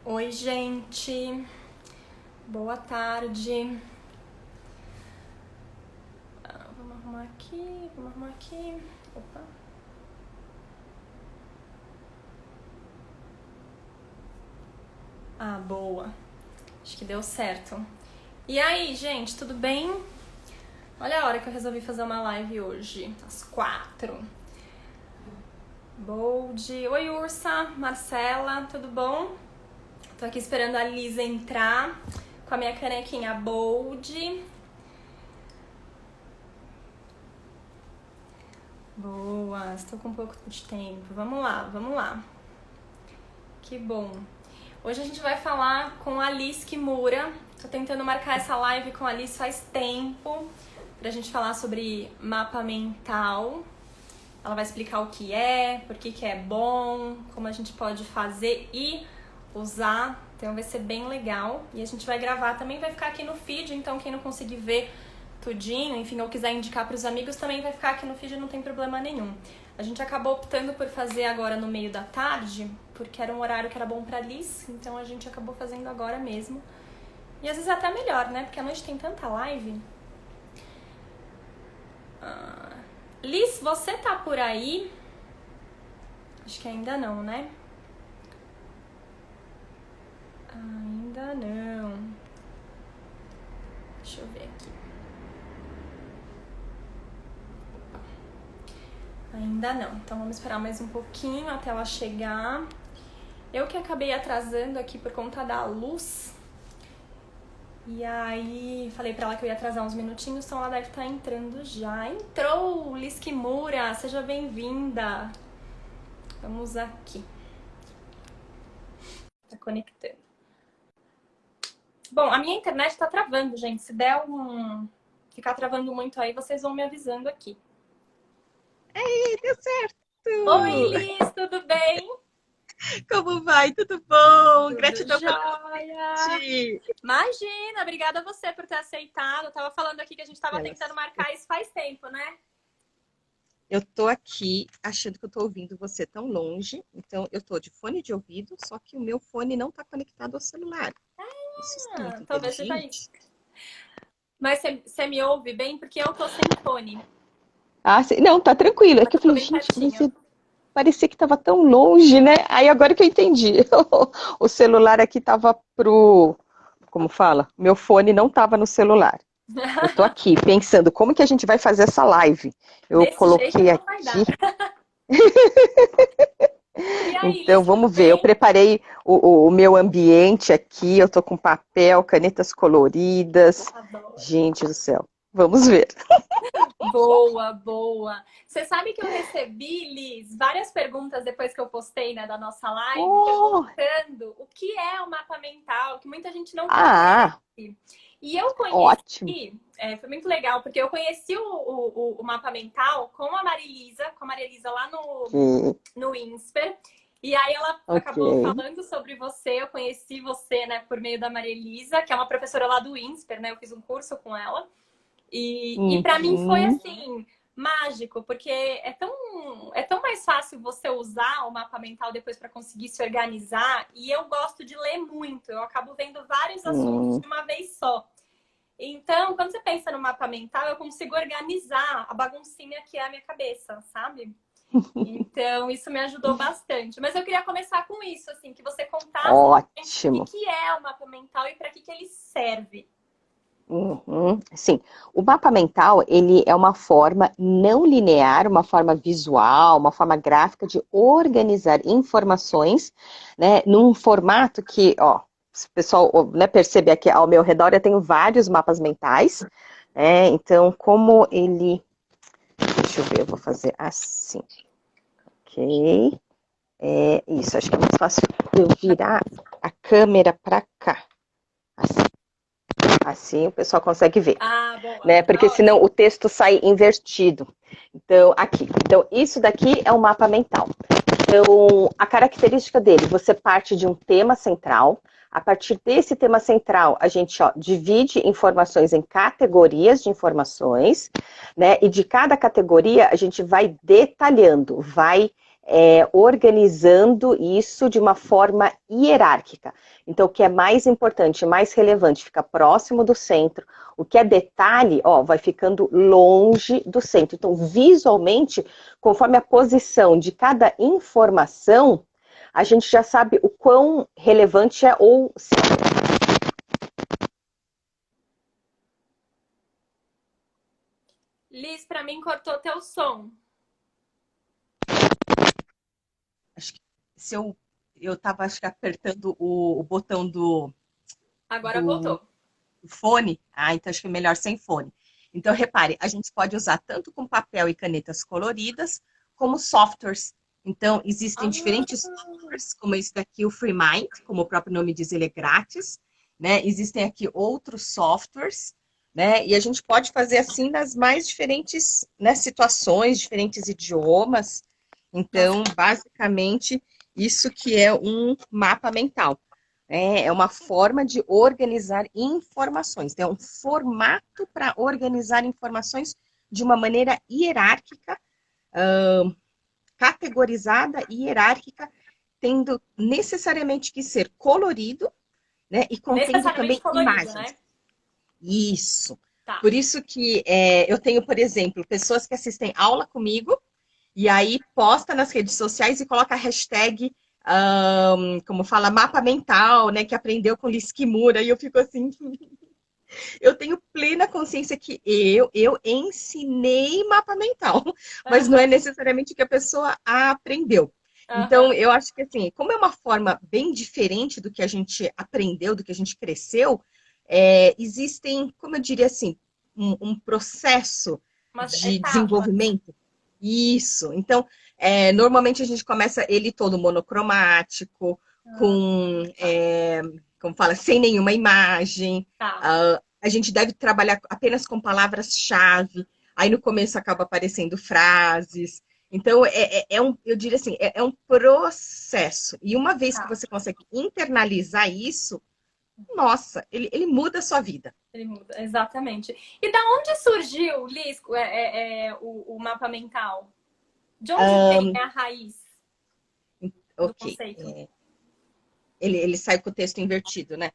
Oi, gente. Boa tarde. Vamos arrumar aqui, vamos arrumar aqui. Opa. Boa. Acho que deu certo. E aí, gente, tudo bem? Olha a hora que eu resolvi fazer uma live hoje, às 4. Bold. Oi, Ursa, Marcela, tudo bom? Tô aqui esperando a Lisa entrar com a minha canequinha Bold. Boa, estou com um pouco de tempo. Vamos lá, vamos lá. Que bom. Hoje a gente vai falar com a Alice Kimura. Tô tentando marcar essa live com a Alice faz tempo pra gente falar sobre mapa mental. Ela vai explicar o que é, por que é bom, como a gente pode fazer e usar. Então vai ser bem legal. E a gente vai gravar também, vai ficar aqui no feed, então quem não conseguir ver tudinho, enfim, ou quiser indicar para os amigos, também vai ficar aqui no feed, não tem problema nenhum. A gente acabou optando por fazer agora no meio da tarde, porque era um horário que era bom pra Liz, então a gente acabou fazendo agora mesmo. E às vezes é até melhor, né? Porque à noite tem tanta live. Liz, você tá por aí? Acho que ainda não, né? Ainda não. Deixa eu ver aqui. Ainda não. Então vamos esperar mais um pouquinho até ela chegar. Eu que acabei atrasando aqui por conta da luz. E aí falei pra ela que eu ia atrasar uns minutinhos, então ela deve estar entrando já. Entrou, Liz Kimura, seja bem-vinda. Vamos aqui. Tá conectando. Bom, a minha internet tá travando, gente. Se der ficar travando muito aí, vocês vão me avisando aqui. Ei, deu certo! Oi, Liz, tudo bem? Como vai? Tudo bom? Tudo Gratidão pelo jóia. convite. Imagina, obrigada a você por ter aceitado. Eu tava falando aqui que a gente tava tentando Elas- marcar isso faz tempo, né? Eu tô aqui achando que eu tô ouvindo você tão longe, então eu tô de fone de ouvido, só que o meu fone não tá conectado ao celular. Isso está muito Talvez seja isso. inteligente. Mas você me ouve bem? Porque eu tô sem fone. Ah, não, tá tranquilo. É Mas que eu eu tô falei, bem gente, pertinho. parecia que tava tão longe, né? Aí agora que eu entendi. O celular aqui tava como fala? Meu fone não tava no celular. Eu tô aqui pensando como que a gente vai fazer essa live. Eu Desse jeito coloquei não vai aqui, dar. E aí, então Liz, tudo vamos ver. Eu bem? preparei o meu ambiente aqui, eu tô com papel, canetas coloridas. Adoro. Gente do céu, vamos ver. Boa, boa. Você sabe que eu recebi, Liz, várias perguntas depois que eu postei, né, da nossa live, Oh, perguntando o que é o mapa mental, que muita gente não conhece. ah, E eu ótimo. conheci, foi muito legal, porque eu conheci o mapa mental com a Maria Elisa lá Ok, no INSPER. E aí ela ok. acabou falando sobre você, eu conheci você, né, por meio da Maria Elisa, que é uma professora lá do INSPER, né, eu fiz um curso com ela. E para mim foi Uhum. assim, mágico, porque é tão mais fácil você usar o mapa mental depois para conseguir se organizar. E eu gosto de ler muito, eu acabo vendo vários assuntos Hum. de uma vez só. Então, quando você pensa no mapa mental, eu consigo organizar a baguncinha que é a minha cabeça, sabe? Então, isso me ajudou bastante. Mas eu queria começar com isso, assim, que você contasse pra gente o que Ótimo. que é o mapa mental e para que ele serve. Uhum. Sim, o mapa mental, ele é uma forma não linear, uma forma visual, uma forma gráfica de organizar informações, né, num formato que, ó, se o pessoal, né, perceber aqui ao meu redor, eu tenho vários mapas mentais, né, então como ele, deixa eu ver, eu vou fazer assim, ok, isso, acho que é mais fácil eu virar a câmera para cá, assim o pessoal consegue ver. Boa, Né? Porque tá senão ótimo. o texto sai invertido. Então, aqui. Então, isso daqui é um mapa mental. Então, a característica dele, você parte de um tema central. A partir desse tema central, a gente divide informações em categorias de informações, né? E de cada categoria, a gente vai detalhando, vai organizando isso de uma forma hierárquica. Então, o que é mais importante, mais relevante, fica próximo do centro. O que é detalhe, ó, vai ficando longe do centro. Então, visualmente, conforme a posição de cada informação, a gente já sabe o quão relevante é ou se... Liz, pra mim cortou teu som. Acho que se eu tava acho que apertando o botão Agora do voltou. fone, então acho que é melhor sem fone. Então, repare, a gente pode usar tanto com papel e canetas coloridas, como softwares. Então, existem diferentes softwares, como esse daqui, o FreeMind, como o próprio nome diz, ele é grátis, né? Existem aqui outros softwares, né? E a gente pode fazer assim nas mais diferentes, né, situações, diferentes idiomas. Então, Nossa. basicamente, isso que é um mapa mental. É uma forma de organizar informações. É um formato para organizar informações de uma maneira hierárquica, categorizada e hierárquica, tendo necessariamente que ser colorido, né, e contendo Necessariamente também colorido, imagens. né? Isso. Tá. Por isso que eu tenho, por exemplo, pessoas que assistem aula comigo e aí posta nas redes sociais e coloca a hashtag, como fala, mapa mental, né, que aprendeu com Liz Kimura, e eu fico assim, eu tenho plena consciência que eu ensinei mapa mental, mas não é Aham. necessariamente que a pessoa aprendeu. Então, Aham. eu acho que, assim, como é uma forma bem diferente do que a gente aprendeu, do que a gente cresceu, existem, como eu diria assim, um processo Umas de etapas. desenvolvimento. Isso. Então, normalmente a gente começa ele todo monocromático, com, como fala, sem nenhuma imagem. Tá. A gente deve trabalhar apenas com palavras-chave. Aí no começo acaba aparecendo frases. Então, eu diria assim, é um processo. E uma vez que Tá. você consegue internalizar isso, nossa, ele muda a sua vida. Ele muda, exatamente. E da onde surgiu, Liz, o mapa mental? De onde vem a raiz do Ok. conceito? Ele sai com o texto invertido, né?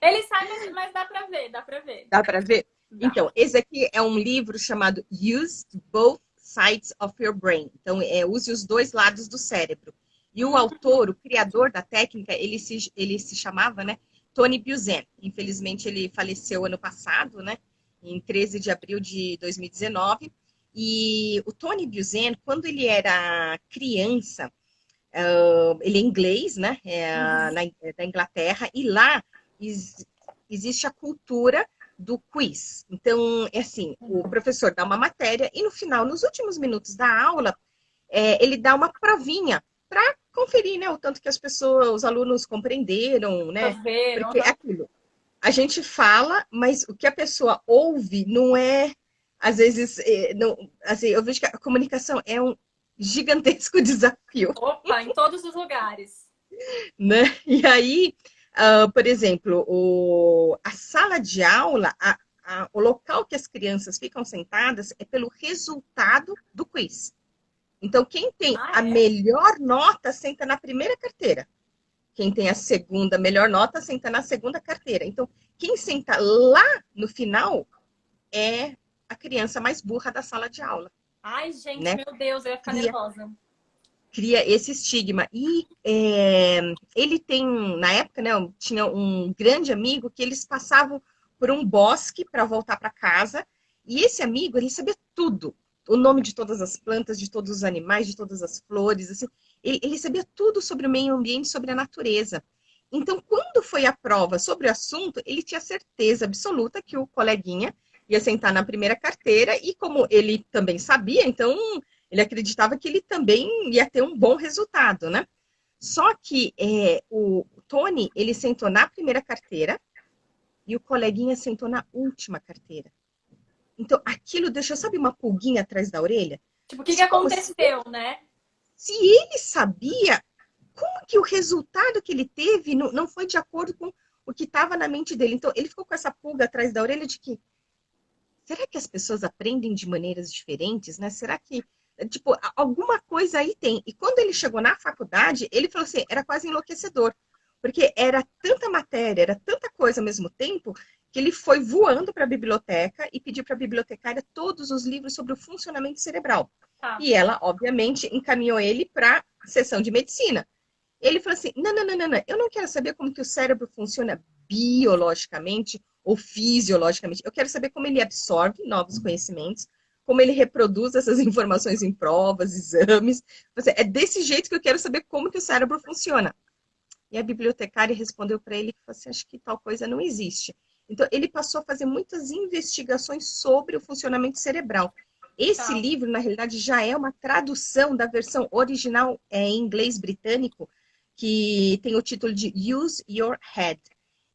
Ele sai, mas dá pra ver, dá pra ver. Dá para ver? Dá. Então, esse aqui é um livro chamado Use Both Sides of Your Brain. Então, use os dois lados do cérebro. E o autor, o criador da técnica, ele se chamava, né, Tony Buzan. Infelizmente, ele faleceu ano passado, né, em 13 de abril de 2019. E o Tony Buzan, quando ele era criança, ele é inglês, né, Uhum. da Inglaterra, e lá existe a cultura do quiz. Então, é assim, o professor dá uma matéria e no final, nos últimos minutos da aula, ele dá uma provinha para conferir, né, o tanto que as pessoas, os alunos compreenderam, né? Absorveram. Porque é Uhum. aquilo, a gente fala, mas o que a pessoa ouve não é, às vezes, não, assim, eu vejo que a comunicação é um gigantesco desafio, Opa, em todos os lugares. né? E aí, por exemplo, a sala de aula, o local que as crianças ficam sentadas é pelo resultado do quiz. Então, quem tem Ah, a é? melhor nota senta na primeira carteira. Quem tem a segunda melhor nota senta na segunda carteira. Então, quem senta lá no final é a criança mais burra da sala de aula, Ai, gente, né? meu Deus, eu ia ficar Cria, nervosa. cria esse estigma. E ele tem, na época, né, tinha um grande amigo que eles passavam por um bosque para voltar para casa, e esse amigo ele sabia tudo. O nome de todas as plantas, de todos os animais, de todas as flores, assim, ele sabia tudo sobre o meio ambiente, sobre a natureza. Então, quando foi a prova sobre o assunto, ele tinha certeza absoluta que o coleguinha ia sentar na primeira carteira, e como ele também sabia, então ele acreditava que ele também ia ter um bom resultado, né? Só que o Tony, ele sentou na primeira carteira e o coleguinha sentou na última carteira. Então, aquilo deixou, sabe, uma pulguinha atrás da orelha? Tipo, o que que Como se, aconteceu, né? se ele sabia, como que o resultado que ele teve não foi de acordo com o que estava na mente dele. Então, ele ficou com essa pulga atrás da orelha de que, será que as pessoas aprendem de maneiras diferentes, né? Será que Tipo, alguma coisa aí tem. E quando ele chegou na faculdade, ele falou assim, era quase enlouquecedor. Porque era tanta matéria, era tanta coisa ao mesmo tempo, que ele foi voando para a biblioteca e pediu para a bibliotecária todos os livros sobre o funcionamento cerebral. Tá. E ela, obviamente, encaminhou ele para a sessão de medicina. Ele falou assim: não, não, não, não, não, eu não quero saber como que o cérebro funciona biologicamente ou fisiologicamente. Eu quero saber como ele absorve novos conhecimentos, como ele reproduz essas informações em provas, exames. É desse jeito que eu quero saber como que o cérebro funciona. E a bibliotecária respondeu para ele que assim, acho que tal coisa não existe. Então, ele passou a fazer muitas investigações sobre o funcionamento cerebral. Esse Tá. livro, na realidade, já é uma tradução da versão original em inglês britânico, que tem o título de Use Your Head.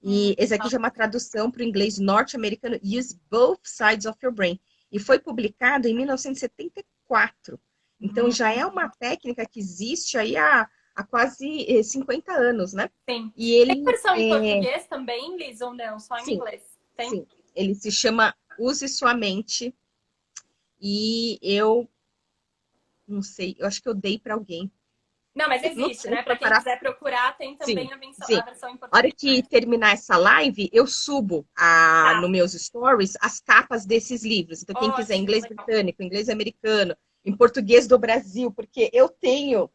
E esse aqui Tá. já é uma tradução para o inglês norte-americano, Use Both Sides of Your Brain. E foi publicado em 1974. Então, já é uma técnica que existe aí há quase 50 anos, né? Sim. E Tem ele, versão em português também, Liz, ou não? Só em sim, inglês? Tem? sim, ele se chama Use Sua Mente e eu não sei, eu acho que eu dei para alguém. Não, mas Não existe, sei né? se Para foi quem para. quiser procurar, tem Sim, também a sim. versão em A hora português. que terminar essa live, eu subo Tá. no meus stories as capas desses livros. Então, quem quiser Ótimo, inglês legal. britânico, inglês americano, em português do Brasil, porque eu tenho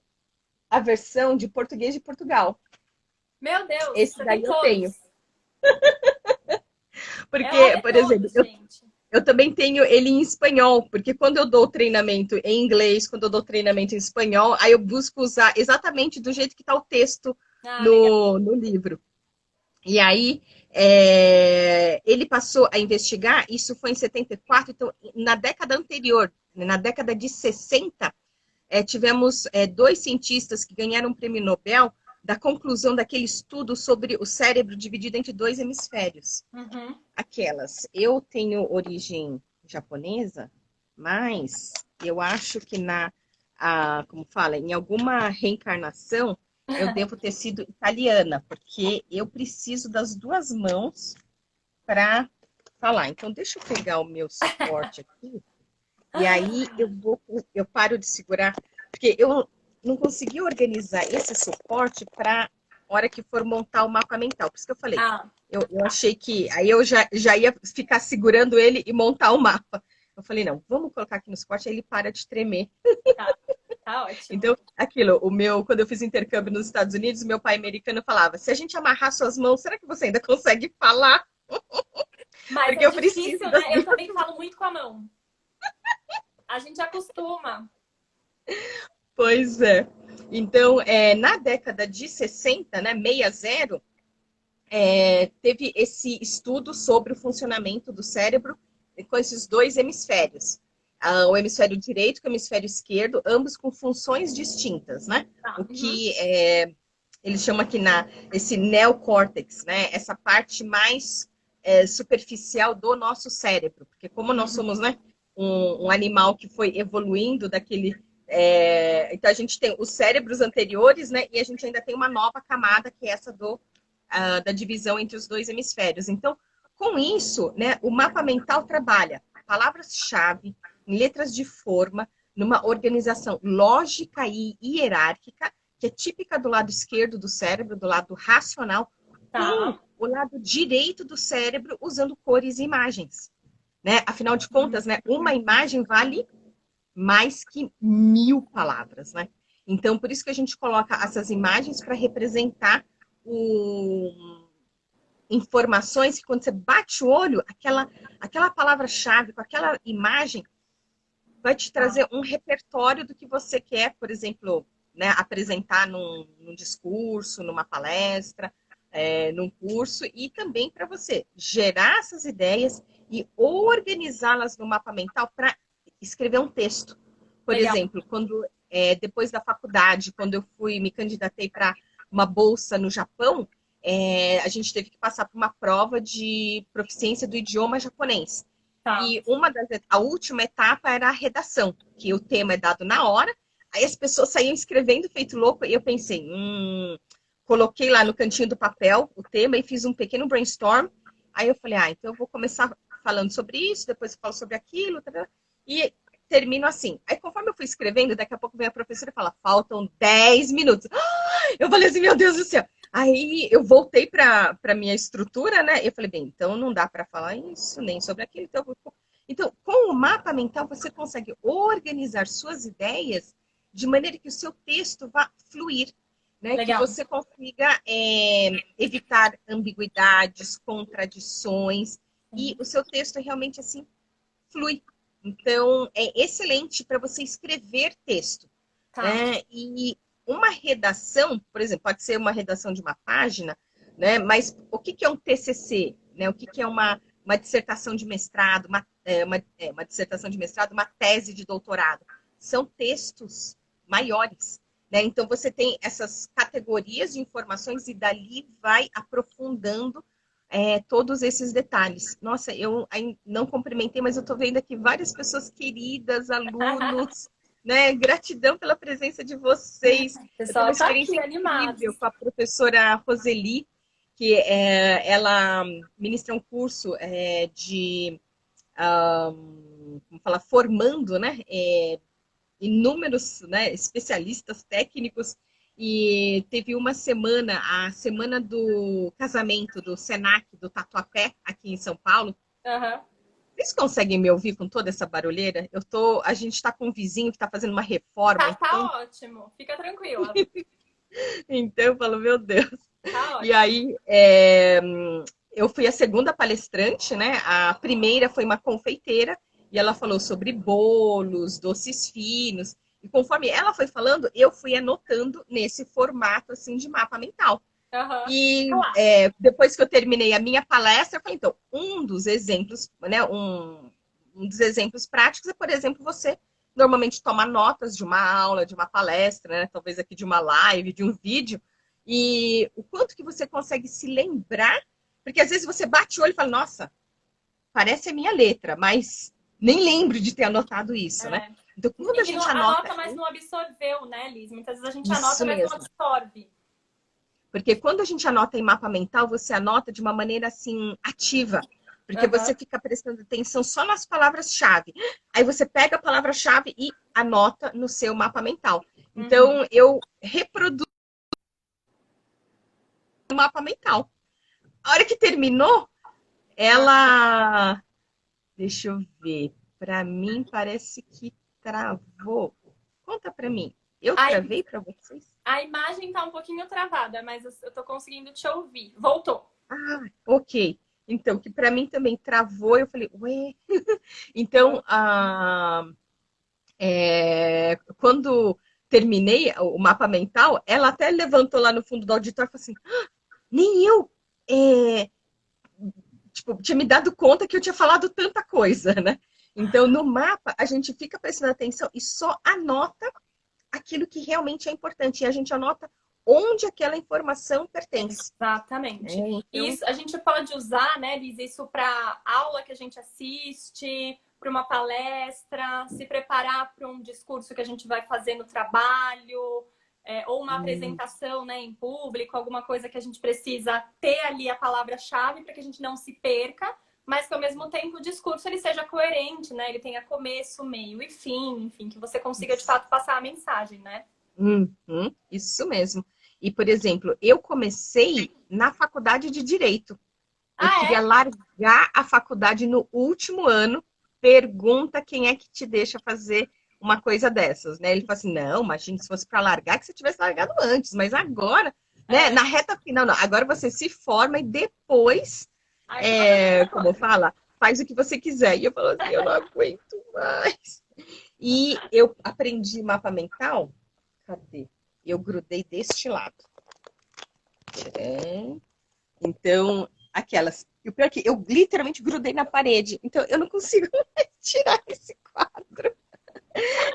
a versão de português de Portugal. Meu Deus, Esse você tem daí eu tenho. todos. Porque, Olha por exemplo, todos, gente. eu também tenho ele em espanhol, porque quando eu dou treinamento em inglês, quando eu dou treinamento em espanhol, aí eu busco usar exatamente do jeito que está o texto Ah, legal. no livro. E aí, ele passou a investigar, isso foi em 74, então, na década anterior, na década de 60, tivemos dois cientistas que ganharam um prêmio Nobel da conclusão daquele estudo sobre o cérebro dividido entre dois hemisférios. Uhum. Aquelas. Eu tenho origem japonesa, mas eu acho que como fala, em alguma reencarnação, eu devo ter sido italiana, porque eu preciso das duas mãos para falar. Então, deixa eu pegar o meu suporte aqui, e aí eu paro de segurar, porque eu não consegui organizar esse suporte para hora que for montar o mapa mental. Por isso que eu falei, Ah, eu achei que aí eu já ia ficar segurando ele e montar o mapa. Eu falei, não, vamos colocar aqui no suporte, aí ele para de tremer. tá. Tá ótimo. Então, quando eu fiz intercâmbio nos Estados Unidos, meu pai americano falava: se a gente amarrar suas mãos, será que você ainda consegue falar? Mas Porque é eu preciso difícil, das né? Eu também falo muito com a mão. A gente acostuma. Pois é. Então, na década de 60, né, 60, teve esse estudo sobre o funcionamento do cérebro com esses dois hemisférios. O hemisfério direito e o hemisfério esquerdo, ambos com funções distintas, né? Tá. O Uhum. que eles chamam aqui esse neocórtex, né? Essa parte mais superficial do nosso cérebro. Porque como nós Uhum. somos, né, um animal que foi evoluindo daquele... então a gente tem os cérebros anteriores, né? E a gente ainda tem uma nova camada, que é essa da divisão entre os dois hemisférios. Então, com isso, né, o mapa mental trabalha palavras-chave, em letras de forma, numa organização lógica e hierárquica, que é típica do lado esquerdo do cérebro, do lado racional, com Tá. o lado direito do cérebro, usando cores e imagens. Né? Afinal de contas, né, uma imagem vale mais que 1000 palavras. Né? Então, por isso que a gente coloca essas imagens para representar informações que quando você bate o olho, aquela palavra-chave, com aquela imagem, vai te Tá. trazer um repertório do que você quer, por exemplo, né, apresentar num discurso, numa palestra, num curso, e também para você gerar essas ideias e organizá-las no mapa mental para escrever um texto. Por Legal. exemplo, depois da faculdade, quando eu me candidatei para uma bolsa no Japão, a gente teve que passar por uma prova de proficiência do idioma japonês. Tá. E a última etapa era a redação, que o tema é dado na hora, aí as pessoas saíam escrevendo feito louco, e eu pensei, coloquei lá no cantinho do papel o tema e fiz um pequeno brainstorm. Aí eu falei, então eu vou começar falando sobre isso, depois eu falo sobre aquilo, e termino assim. Aí, conforme eu fui escrevendo, daqui a pouco vem a professora e fala, faltam 10 minutos. Eu falei assim, meu Deus do céu. Aí eu voltei para minha estrutura, né? Eu falei, bem, então não dá para falar isso, nem sobre aquilo. Então, com o mapa mental, você consegue organizar suas ideias de maneira que o seu texto vá fluir, né? Que Legal. você consiga evitar ambiguidades, contradições, e o seu texto realmente assim flui. Então, é excelente para você escrever texto, Tá. né? E uma redação, por exemplo, pode ser uma redação de uma página, né? Mas o que é um TCC, né? O que é uma dissertação de mestrado, uma dissertação de mestrado, uma tese de doutorado? São textos maiores, né? Então, você tem essas categorias de informações e dali vai aprofundando todos esses detalhes. Nossa, eu não cumprimentei, mas eu estou vendo aqui várias pessoas queridas, alunos, né? Gratidão pela presença de vocês. O Eu tenho uma pessoal tá aqui experiência animado. incrível com a professora Roseli, que ela ministra um curso de, como falar, formando, né? Inúmeros, né, especialistas técnicos, e teve uma semana, a semana do casamento do Senac, do Tatuapé, aqui em São Paulo. Uhum. Vocês conseguem me ouvir com toda essa barulheira? A gente está com um vizinho que está fazendo uma reforma, Tá ótimo. Fica tranquila. então eu falo, meu Deus. Tá E ótimo. aí, eu fui a segunda palestrante, né? A primeira foi uma confeiteira, e ela falou sobre bolos, doces finos. E conforme ela foi falando, eu fui anotando nesse formato, assim, de mapa mental. Uhum. E Claro. depois que eu terminei a minha palestra, eu falei, então, um dos exemplos, né? Um dos exemplos práticos é, por exemplo, você normalmente toma notas de uma aula, de uma palestra, né? Talvez aqui de uma live, de um vídeo, e o quanto que você consegue se lembrar, porque às vezes você bate o olho e fala, nossa, parece a minha letra, mas nem lembro de ter anotado isso, né? É. Então, quando a E não gente anota anota, mas não absorveu, né, Liz? Muitas vezes a gente anota, isso mas não mesmo, absorve. porque quando a gente anota em mapa mental, você anota de uma maneira assim ativa, porque você Uhum. fica prestando atenção só nas palavras-chave. Aí você pega a palavra-chave e anota no seu mapa mental. Uhum. Então, eu reproduzo o mapa mental. A hora que terminou, Ah, ela. Deixa eu ver. Para mim, parece que travou. Conta para mim. Eu a, travei para vocês? a imagem tá um pouquinho travada, mas eu tô conseguindo te ouvir. Voltou. Ah, ok. Então, que para mim também travou. Eu falei, ué. Então, quando terminei o mapa mental, ela até levantou lá no fundo do auditório e falou assim: ah, nem eu tipo, tinha me dado conta que eu tinha falado tanta coisa, né? Então, no mapa, a gente fica prestando atenção e só anota aquilo que realmente é importante. E a gente anota onde aquela informação pertence. Exatamente. Então, Isso a gente pode usar, né, Liz, isso para aula que a gente assiste, para uma palestra, se preparar para um discurso que a gente vai fazer no trabalho, ou uma apresentação, né, em público, alguma coisa que a gente precisa ter ali a palavra-chave para que a gente não se perca, mas que ao mesmo tempo o discurso ele seja coerente, né? Ele tenha começo, meio e fim, enfim, que você consiga de fato passar a mensagem, né? isso mesmo. E, por exemplo, eu comecei na faculdade de Direito. Eu Ah, queria é? largar a faculdade no último ano. Pergunta quem é que te deixa fazer uma coisa dessas, né? Ele falou assim: não, imagina, se fosse para largar, que você tivesse largado antes, mas agora, né? É. Na reta final, não. Agora você se forma e depois, Aí você vai fazer outra como coisa. fala, faz o que você quiser. E eu falo assim: eu não aguento mais. E eu aprendi mapa mental. Cadê? Eu grudei deste lado. Então, aquelas. E o pior é que eu literalmente grudei na parede. Então, eu não consigo mais tirar esse quadro.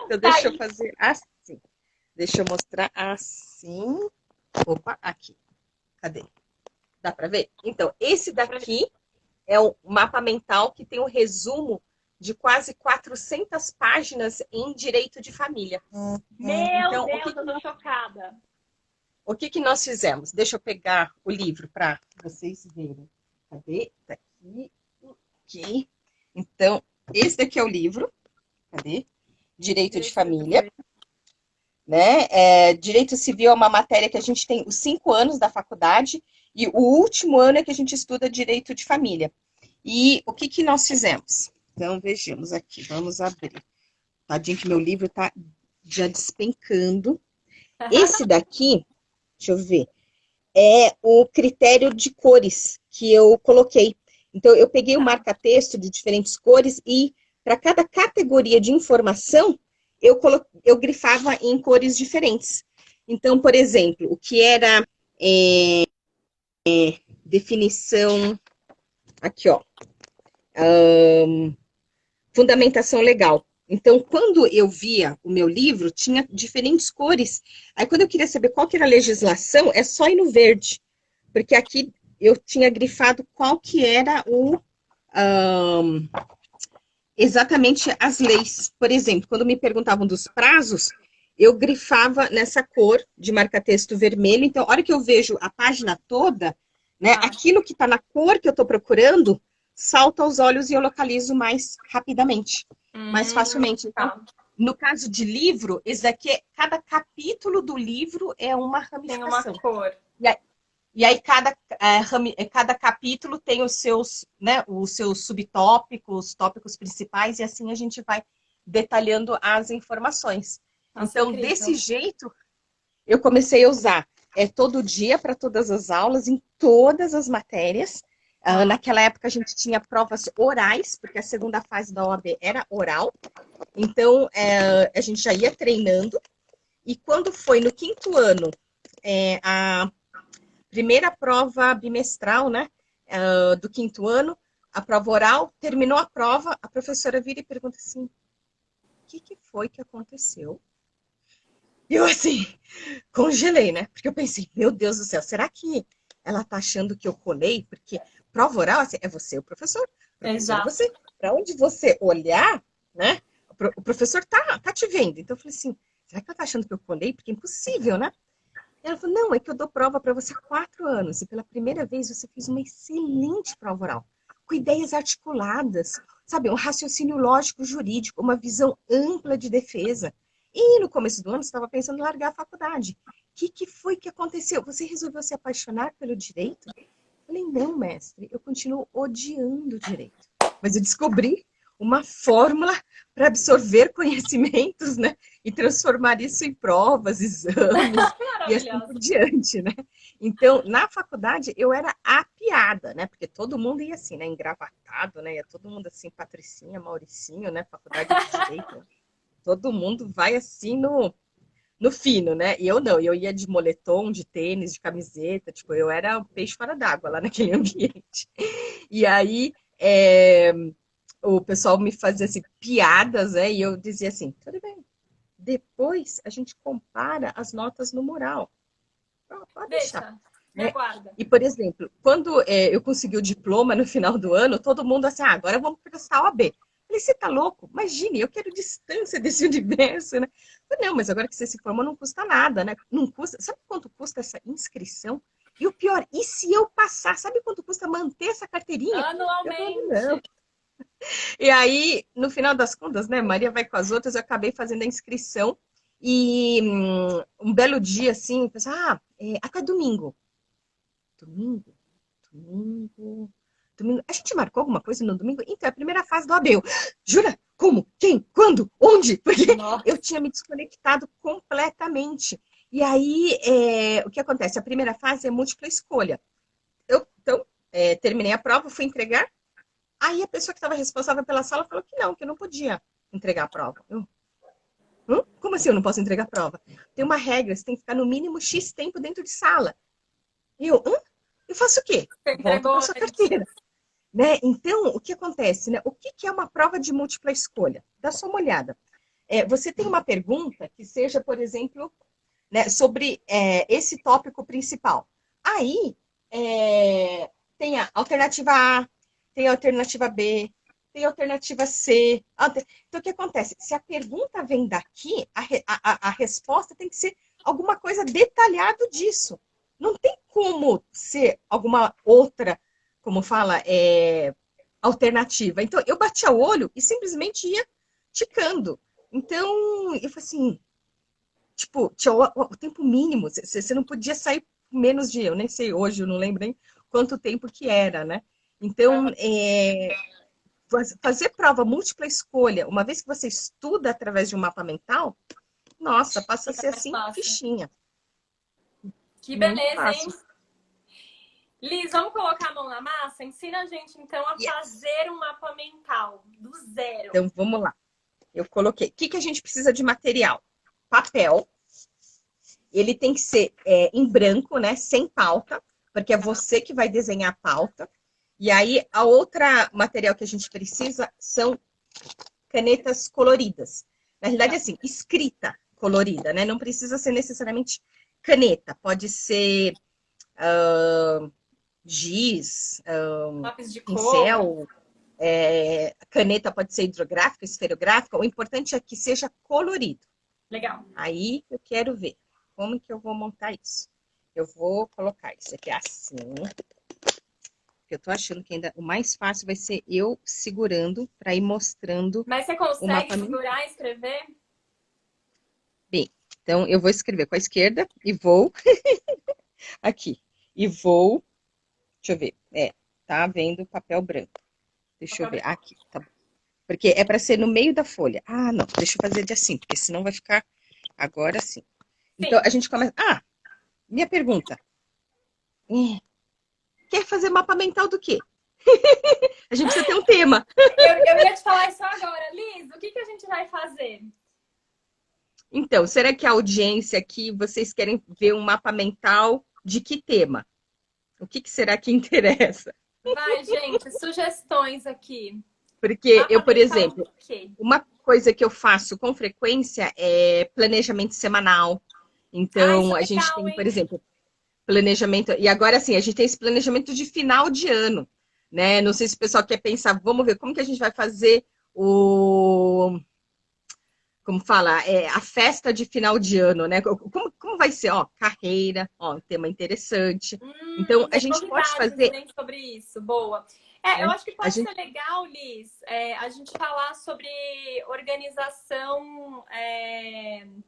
Então, Tá deixa eu aí. fazer assim. Deixa eu mostrar assim. Opa, aqui. Cadê? Dá para ver? Então, esse daqui é o mapa mental que tem um resumo de quase 400 páginas em direito de família. Meu Então, Deus, eu tô chocada. o que que nós fizemos? Deixa eu pegar o livro para vocês verem. Cadê? Tá aqui. Ok. Então, esse daqui é o livro. Cadê? direito de Direito de família, família. né? Direito civil é uma matéria que a gente tem os 5 anos da faculdade e o último ano é que a gente estuda direito de família. E o que que nós fizemos? Então, vejamos aqui, vamos abrir. Tadinho que meu livro está já despencando. Esse daqui, deixa eu ver, é o critério de cores que eu coloquei. Então, eu peguei o Tá. marca-texto de diferentes cores e, para cada categoria de informação, eu grifava em cores diferentes. Então, por exemplo, o que era definição, aqui, ó, fundamentação legal. Então, quando eu via o meu livro, tinha diferentes cores. Aí, quando eu queria saber qual que era a legislação, é só ir no verde. Porque aqui eu tinha grifado qual que era exatamente as leis. Por exemplo, quando me perguntavam dos prazos, eu grifava nessa cor de marca-texto vermelho. Então, a hora que eu vejo a página toda, né, aquilo que está na cor que eu estou procurando, salta aos olhos e eu localizo mais rapidamente, mais facilmente. Então, Tá. no caso de livro, esse daqui, cada capítulo do livro é uma Tem uma ramificação. cor. E aí cada capítulo tem os seus, né, os seus subtópicos, tópicos principais, e assim a gente vai detalhando as informações. Nossa, Então, incrível. desse jeito, eu comecei a usar todo dia para todas as aulas, em todas as matérias. Naquela época a gente tinha provas orais, porque a segunda fase da OAB era oral. Então, a gente já ia treinando. E quando foi no 5º ano, a primeira prova bimestral, né, do 5º ano, a prova oral, terminou a prova, a professora vira e pergunta assim, o que foi que aconteceu? E eu assim, congelei, né, porque eu pensei, meu Deus do céu, será que ela tá achando que eu colei? Porque prova oral, assim, é você o professor é Exato. você. Para onde você olhar, né, o professor tá te vendo. Então eu falei assim, será que ela tá achando que eu colei? Porque é impossível, né? Ela falou, não, é que eu dou prova para você há 4 anos e pela primeira vez você fez uma excelente prova oral, com ideias articuladas, sabe, um raciocínio lógico jurídico, uma visão ampla de defesa. E no começo do ano você estava pensando em largar a faculdade. O que foi que aconteceu? Você resolveu se apaixonar pelo direito? Eu falei, não, mestre, eu continuo odiando o direito. Mas eu descobri uma fórmula para absorver conhecimentos, né? E transformar isso em provas, exames e assim por Maravilhosa. diante, né? Então, na faculdade, eu era a piada, né? Porque todo mundo ia assim, né? Engravatado, né? Ia todo mundo assim, Patricinha, Mauricinho, né? Faculdade de Direito. Todo mundo vai assim no fino, né? E eu não, eu ia de moletom, de tênis, de camiseta, tipo, eu era o peixe fora d'água lá naquele ambiente. E aí, o pessoal me fazia assim, piadas, né? E eu dizia assim, tudo bem. Depois a gente compara as notas no mural. Pode deixar. Deixa. Me Né? aguarda. E, por exemplo, quando eu consegui o diploma no final do ano, todo mundo assim, agora vamos prestar a OAB. Eu falei, você tá louco? Imagine, eu quero distância desse universo, né? Eu falei, não, mas agora que você se formou não custa nada, né? Não custa. Sabe quanto custa essa inscrição? E o pior, e se eu passar? Sabe quanto custa manter essa carteirinha? Eu falei, não. Anualmente. E aí, no final das contas, né, Maria vai com as outras, eu acabei fazendo a inscrição e um belo dia, assim, eu pensei, até domingo. Domingo? Domingo? Domingo? A gente marcou alguma coisa no domingo? Então, é a primeira fase do ABEU. Jura? Como? Quem? Quando? Onde? Porque eu Nossa. tinha me desconectado completamente. E aí, o que acontece? A primeira fase é múltipla escolha. Então, terminei a prova, fui entregar. Aí a pessoa que estava responsável pela sala falou que eu não podia entregar a prova. Como assim eu não posso entregar a prova? Tem uma regra, você tem que ficar no mínimo X tempo dentro de sala. E eu faço o quê? Você Volta para entregou sua antes. carteira. Né? Então, o que acontece? Né? O que é uma prova de múltipla escolha? Dá só uma olhada. Você tem uma pergunta que seja, por exemplo, né, sobre esse tópico principal. Aí, tem a alternativa A, tem a alternativa B, tem a alternativa C. Então, o que acontece? Se a pergunta vem daqui, a resposta tem que ser alguma coisa detalhada disso. Não tem como ser alguma outra, como fala, alternativa. Então, eu batia o olho e simplesmente ia ticando. Então, eu falei assim, tipo, tinha o tempo mínimo, você não podia sair menos de, eu nem sei hoje, eu não lembro nem quanto tempo que era, né? Então, fazer prova múltipla escolha, uma vez que você estuda através de um mapa mental, nossa, passa a Fica ser mais assim, fácil. fichinha. Que Muito beleza, hein? fácil. Liz, vamos colocar a mão na massa? Ensina a gente, então, a Yes. fazer um mapa mental, do zero. Então, vamos lá. Eu coloquei. O que a gente precisa de material? Papel. Ele tem que ser em branco, né? Sem pauta, porque é você que vai desenhar a pauta. E aí, a outra material que a gente precisa são canetas coloridas. Na realidade, assim, escrita colorida, né? Não precisa ser necessariamente caneta. Pode ser giz, Lápis de cor. pincel, caneta pode ser hidrográfica, esferográfica. O importante é que seja colorido. Legal. Aí eu quero ver como que eu vou montar isso. Eu vou colocar isso aqui assim. Eu tô achando que ainda o mais fácil vai ser eu segurando para ir mostrando Mas você o consegue mapa mental. segurar e escrever? Bem, então eu vou escrever com a esquerda e vou aqui. E vou, deixa eu ver. Tá vendo papel branco. Deixa eu Papel ver. branco. Aqui, tá bom. Porque é para ser no meio da folha. Ah, não, deixa eu fazer de assim, porque senão vai ficar agora sim. Então a Sim. gente começa. Ah, minha pergunta. É, quer fazer mapa mental do quê? A gente precisa ter um tema. Eu ia te falar isso agora. Liz, o que a gente vai fazer? Então, será que a audiência aqui, vocês querem ver um mapa mental de que tema? O que será que interessa? Vai, gente, sugestões aqui. Porque eu, Mapa por mental exemplo, do quê? uma coisa que eu faço com frequência é planejamento semanal. Ah, isso Então, é a gente legal, tem, por hein? exemplo, planejamento. E agora sim, a gente tem esse planejamento de final de ano. Né? Não sei se o pessoal quer pensar, vamos ver como que a gente vai fazer o como fala, a festa de final de ano, né? Como vai ser? Ó, carreira, ó, um tema interessante. Então, a Tem gente pode novidades, fazer, né, sobre isso. Boa. Eu né? acho que A pode ser gente, legal, Liz, a gente falar sobre organização,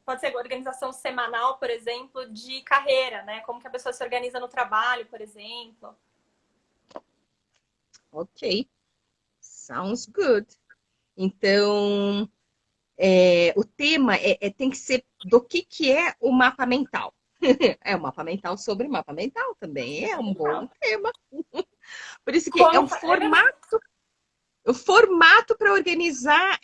pode ser organização semanal, por exemplo, de carreira, né? Como que a pessoa se organiza no trabalho, por exemplo. ok, sounds good. Então, o tema tem que ser do que é o mapa mental. É o mapa mental sobre mapa mental também, é um bom Legal. tema. Por isso que é Como, é verdade. o formato para organizar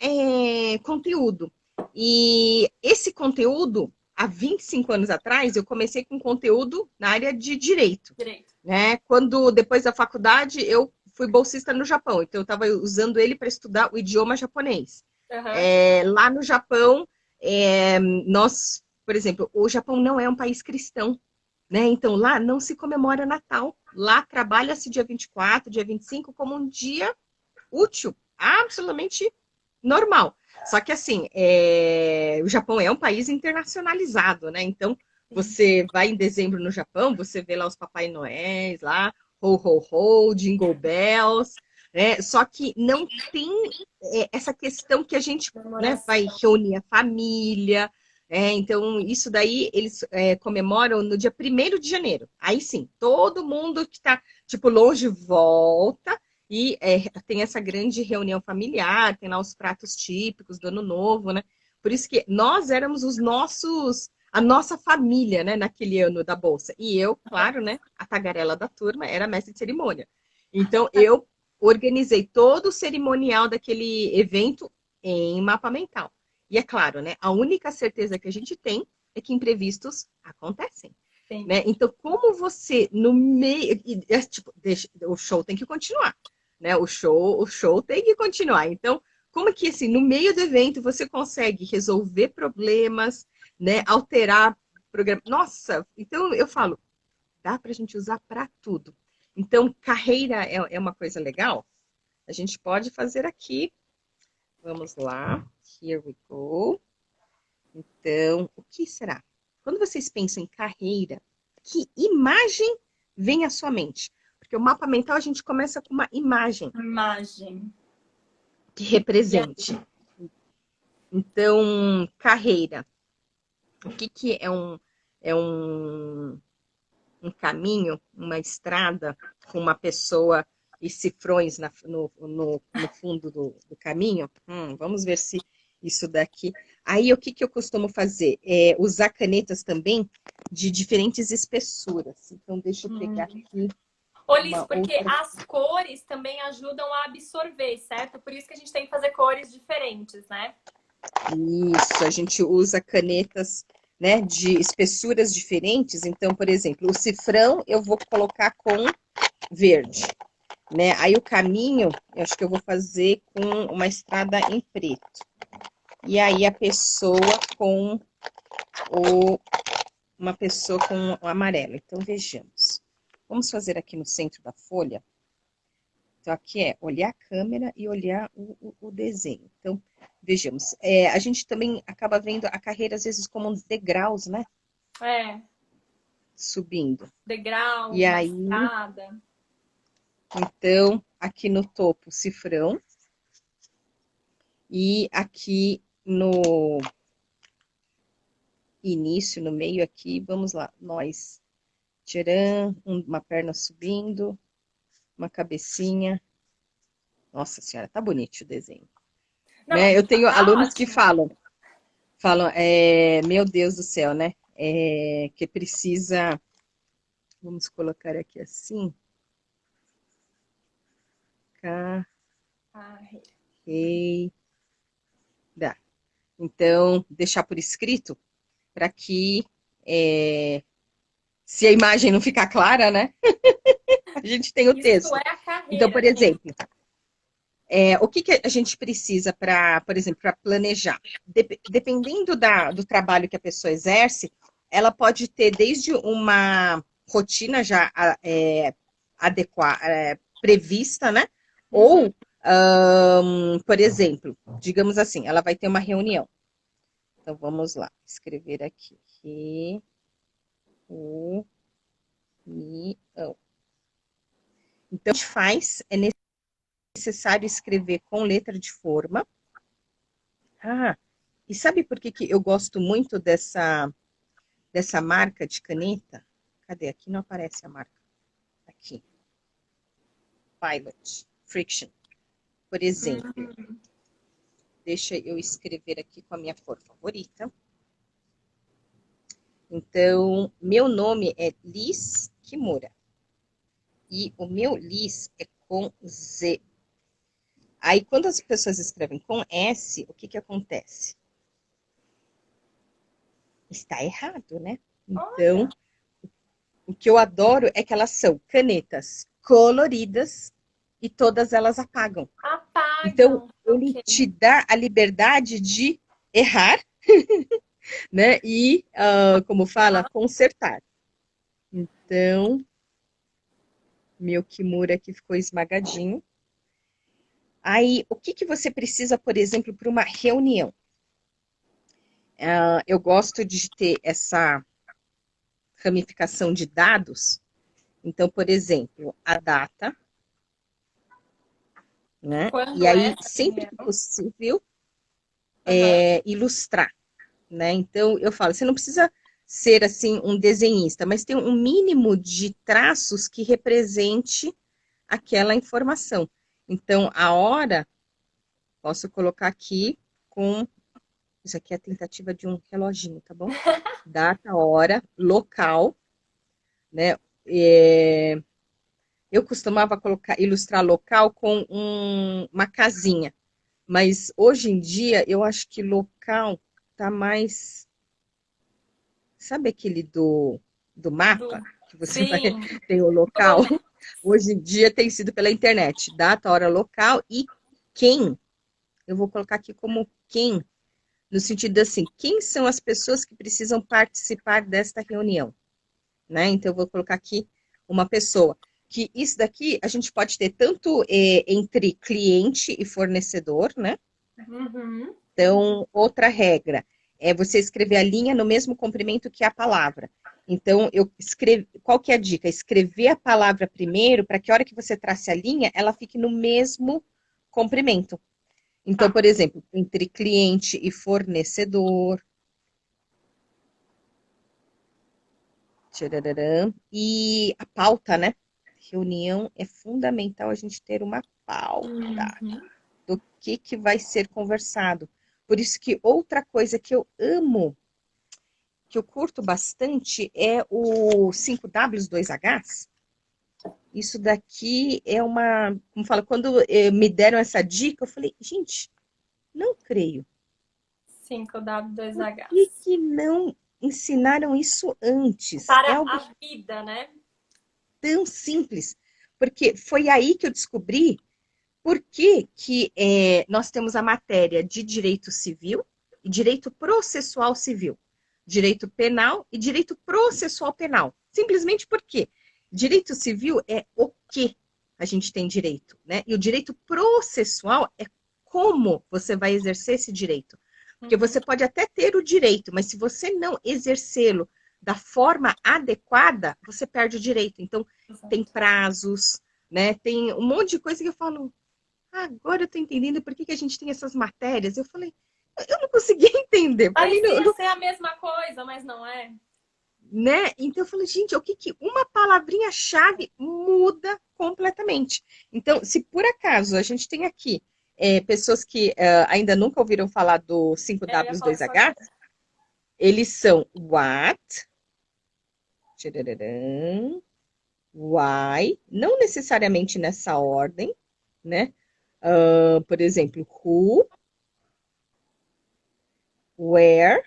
conteúdo. E esse conteúdo, há 25 anos atrás, eu comecei com conteúdo na área de direito. Direito. Né? Quando, depois da faculdade, eu fui bolsista no Japão, então eu estava usando ele para estudar o idioma japonês. Uhum. Lá no Japão, nós, por exemplo, o Japão não é um país cristão, né? Então lá não se comemora Natal. Lá trabalha-se dia 24, dia 25 como um dia útil, absolutamente normal. Só que assim, o Japão é um país internacionalizado, né? Então, você vai em dezembro no Japão, você vê lá os Papai Noéis lá, ho, ho, ho, Jingle Bells, né? Só que não tem essa questão que a gente, né, vai Comemoração. reunir a família, então, isso daí eles comemoram no dia 1º de janeiro. Aí sim, todo mundo que está, tipo, longe volta e tem essa grande reunião familiar, tem lá os pratos típicos do Ano Novo, né? Por isso que nós éramos a nossa família, né, naquele ano da Bolsa. E eu, claro, né, a tagarela da turma era mestre de cerimônia. Então, eu organizei todo o cerimonial daquele evento em mapa mental. E é claro, né, a única certeza que a gente tem é que imprevistos acontecem. Sim. Né? Então, como você, no meio. Tipo, o show tem que continuar né? O show tem que continuar. Então, como que assim, no meio do evento você consegue resolver problemas, né? Alterar programa. Nossa, então eu falo, dá para a gente usar para tudo. Então, carreira é uma coisa legal. A gente pode fazer aqui. Vamos lá. Here we go. Então, o que será? Quando vocês pensam em carreira, que imagem vem à sua mente? Porque o mapa mental a gente começa com uma imagem Imagem. que E aí? represente. Então, carreira. O que que é um caminho, uma estrada com uma pessoa e cifrões no fundo do caminho? Vamos ver se isso daqui. Aí, o que que eu costumo fazer? É usar canetas também de diferentes espessuras. Então, deixa eu pegar Hum. aqui Olis, uma porque outra. as cores também ajudam a absorver, certo? Por isso que a gente tem que fazer cores diferentes, né? Isso, a gente usa canetas, né, de espessuras diferentes. Então, por exemplo, o cifrão eu vou colocar com verde, né? Aí o caminho, eu acho que eu vou fazer com uma estrada em preto. E aí a pessoa com o uma pessoa com o amarelo. Então vejamos. Vamos fazer aqui no centro da folha. Então aqui é olhar a câmera e olhar o desenho. Então vejamos. A gente também acaba vendo a carreira às vezes como degraus, né? É, Subindo. degrau, E uma aí, escada. então, aqui no topo, cifrão. E aqui no início, no meio aqui, vamos lá, nós. Tcharam, uma perna subindo, uma cabecinha. Nossa senhora, tá bonito o desenho. Não, Né? Eu tenho tá alunos que ótimo. falam, meu Deus do céu, né? Que precisa, vamos colocar aqui assim, Ai, carreira. Então, deixar por escrito para que, se a imagem não ficar clara, né? A gente tem o isso texto. é a Então, carreira, por né? exemplo, o que que a gente precisa para, por exemplo, para planejar? Dependendo do trabalho que a pessoa exerce, ela pode ter desde uma rotina já adequada, prevista, né? Uhum. Ou, por exemplo, digamos assim, ela vai ter uma reunião. Então, vamos lá, escrever aqui. Reunião. Então, a gente faz, é necessário escrever com letra de forma. Ah, e sabe por que que eu gosto muito dessa marca de caneta? Cadê? Aqui não aparece a marca. Aqui. Pilot. Friction. Por exemplo, Hum. deixa eu escrever aqui com a minha cor favorita. Então, meu nome é Liz Kimura. E o meu Liz é com Z. Aí, quando as pessoas escrevem com S, o que que acontece? Está errado, né? Então, Olha, o que eu adoro é que elas são canetas coloridas e todas elas apagam. Então, apagam. ele Ok. te dá a liberdade de errar, né? E, como fala, consertar. Então, meu Kimura aqui ficou esmagadinho. Aí, o que que você precisa, por exemplo, para uma reunião? Eu gosto de ter essa ramificação de dados. Então, por exemplo, a data, né? E Quando é aí, essa sempre que reunião? possível, Aham. ilustrar, né? Então, eu falo, você não precisa ser assim um desenhista, mas tem um mínimo de traços que represente aquela informação. Então, a hora, posso colocar aqui com, isso aqui é a tentativa de um reloginho, tá bom? Data, hora, local, né? É, eu costumava colocar, ilustrar local com uma casinha, mas hoje em dia eu acho que local tá mais. Sabe aquele do Do... mapa? Que você vai, Sim, tem o Google local? Maps. Hoje em dia tem sido pela internet. Data, hora, local e quem. Eu vou colocar aqui como quem, no sentido assim, quem são as pessoas que precisam participar desta reunião? Né? Então, eu vou colocar aqui uma pessoa. Que isso daqui a gente pode ter tanto entre cliente e fornecedor, né? Uhum. Então, outra regra é você escrever a linha no mesmo comprimento que a palavra. Então, eu escrevo, qual que é a dica? Escrever a palavra primeiro, para que a hora que você trace a linha, ela fique no mesmo comprimento. Então, por exemplo, entre cliente e fornecedor. Tchararã. E a pauta, né? Reunião é fundamental a gente ter uma pauta do que vai ser conversado. Por isso que outra coisa que eu amo, que eu curto bastante, é o 5Ws, 2Hs. Isso daqui é uma, como fala, quando me deram essa dica, eu falei, gente, não creio. 5W2H. Por que não ensinaram isso antes? Para É algo a vida, né? tão simples. Porque foi aí que eu descobri por que, nós temos a matéria de direito civil e direito processual civil, direito penal e direito processual penal. Simplesmente porque direito civil é o que a gente tem direito, né? E o direito processual é como você vai exercer esse direito. Porque você pode até ter o direito, mas se você não exercê-lo da forma adequada, você perde o direito. Então, tem prazos, né? Tem um monte de coisa que eu falo, agora eu tô entendendo por que a gente tem essas matérias. Eu falei, eu não conseguia entender. Para mim, Parecia ser a mesma coisa, mas não é. Né? Então eu falei, gente, o que uma palavrinha-chave muda completamente. Então, se por acaso a gente tem aqui pessoas que ainda nunca ouviram falar do Eu ia falar isso 5W2H, agora. eles são what, tchararam, why, não necessariamente nessa ordem, né? Por exemplo, who, where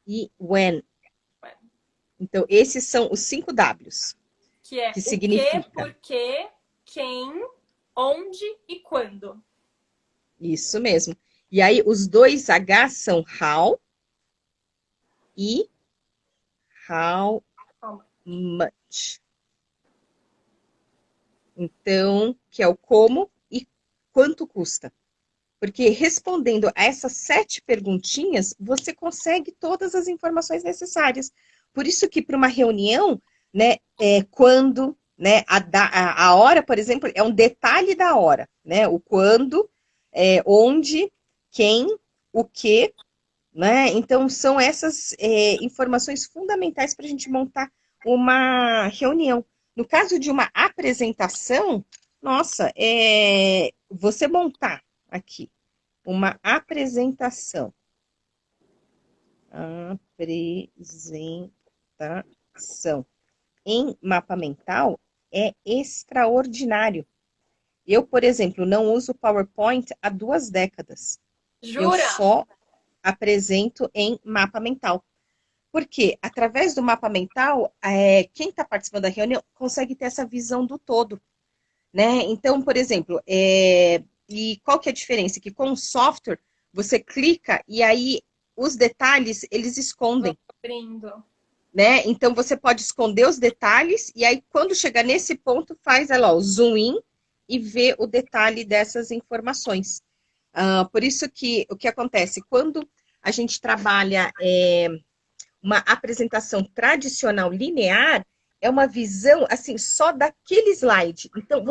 e when. Então, esses são os 5 Ws, Que é que o que, significa por quê, quem, onde e quando. isso mesmo. E aí, os 2H são how e how much. Então, que é o como e quanto custa. Porque respondendo a essas 7 perguntinhas, você consegue todas as informações necessárias. Por isso que para uma reunião, né, quando, né, a hora, por exemplo, é um detalhe da hora, né? O quando, onde, quem, o que, né? Então, são essas informações fundamentais para a gente montar uma reunião. No caso de uma apresentação, nossa, você montar aqui uma apresentação. Apresentação em mapa mental é extraordinário. Eu, por exemplo, não uso PowerPoint há 2 décadas. Eu Jura? só apresento em mapa mental. Porque, através do mapa mental, quem está participando da reunião consegue ter essa visão do todo. Né? Então, por exemplo, e qual que é a diferença? Que com o software, você clica e aí os detalhes, eles escondem. Abrindo. Né? Então, você pode esconder os detalhes e aí, quando chegar nesse ponto, faz lá, o zoom in e vê o detalhe dessas informações. Por isso que o que acontece? Quando a gente trabalha uma apresentação tradicional linear, é uma visão assim só daquele slide. Então,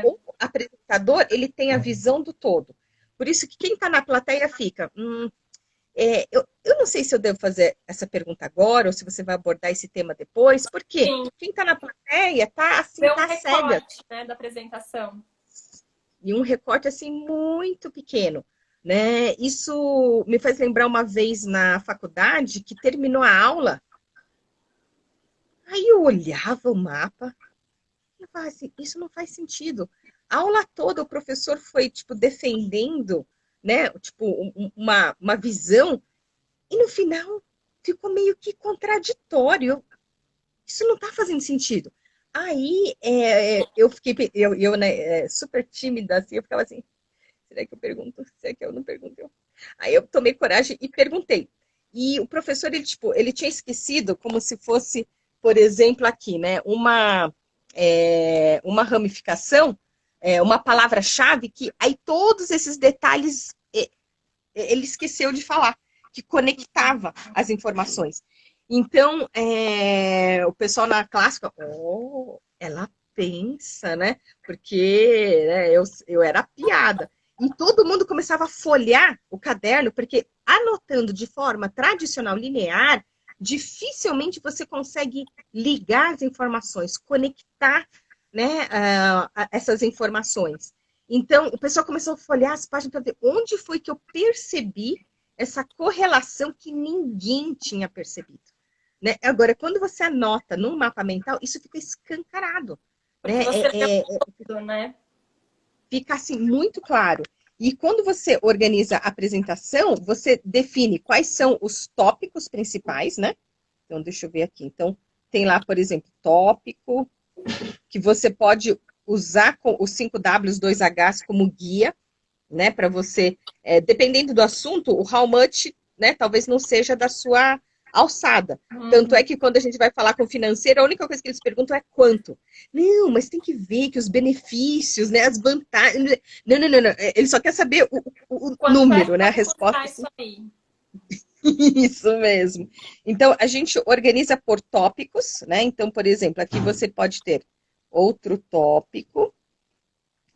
o apresentador ele tem a visão do todo. Por isso que quem está na plateia fica. Eu não sei se eu devo fazer essa pergunta agora ou se você vai abordar esse tema depois, porque quem está na plateia está assim, Deu um tá cega. recorte, né, da apresentação. E um recorte assim muito pequeno. Né? Isso me faz lembrar uma vez na faculdade que terminou a aula. Aí eu olhava o mapa e falava assim, isso não faz sentido. A aula toda o professor foi, tipo, defendendo, né, tipo, uma visão, e no final ficou meio que contraditório. Isso não está fazendo sentido. Aí eu fiquei, né, super tímida, assim, eu ficava assim, será que eu pergunto? Será que eu não pergunto? Aí eu tomei coragem e perguntei. E o professor, ele, tipo, ele tinha esquecido como se fosse, por exemplo, aqui, né, uma ramificação, uma palavra-chave que aí todos esses detalhes ele esqueceu de falar, que conectava as informações. Então, o pessoal na clássica, ela tensa, né? Porque né, eu era piada. E todo mundo começava a folhear o caderno, porque anotando de forma tradicional, linear, dificilmente você consegue ligar as informações, conectar, né, essas informações. Então, o pessoal começou a folhear as páginas para ver onde foi que eu percebi essa correlação que ninguém tinha percebido. Né? Agora, quando você anota num mapa mental, isso fica escancarado. Porque Né? você leu tudo, né? Fica assim muito claro. E quando você organiza a apresentação, você define quais são os tópicos principais, né? Então, deixa eu ver aqui. Então, tem lá, por exemplo, tópico, que você pode usar com os 5W, os 2Hs como guia, né? Para você, dependendo do assunto, o how much, né? Talvez não seja da sua alçada. Tanto é que quando a gente vai falar com o financeiro, a única coisa que eles perguntam é quanto. Não, mas tem que ver que os benefícios, né, as vantagens... Não. Ele só quer saber o número, né, a resposta. Isso aí. Isso mesmo. Então, a gente organiza por tópicos, né? Então, por exemplo, aqui você pode ter outro tópico,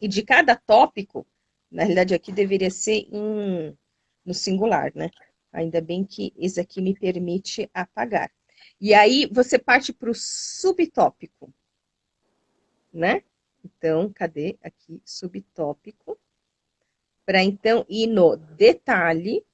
e de cada tópico, na realidade aqui deveria ser no singular, né? Ainda bem que esse aqui me permite apagar. E aí você parte para o subtópico, né? Então, cadê aqui subtópico? Para então ir no detalhe.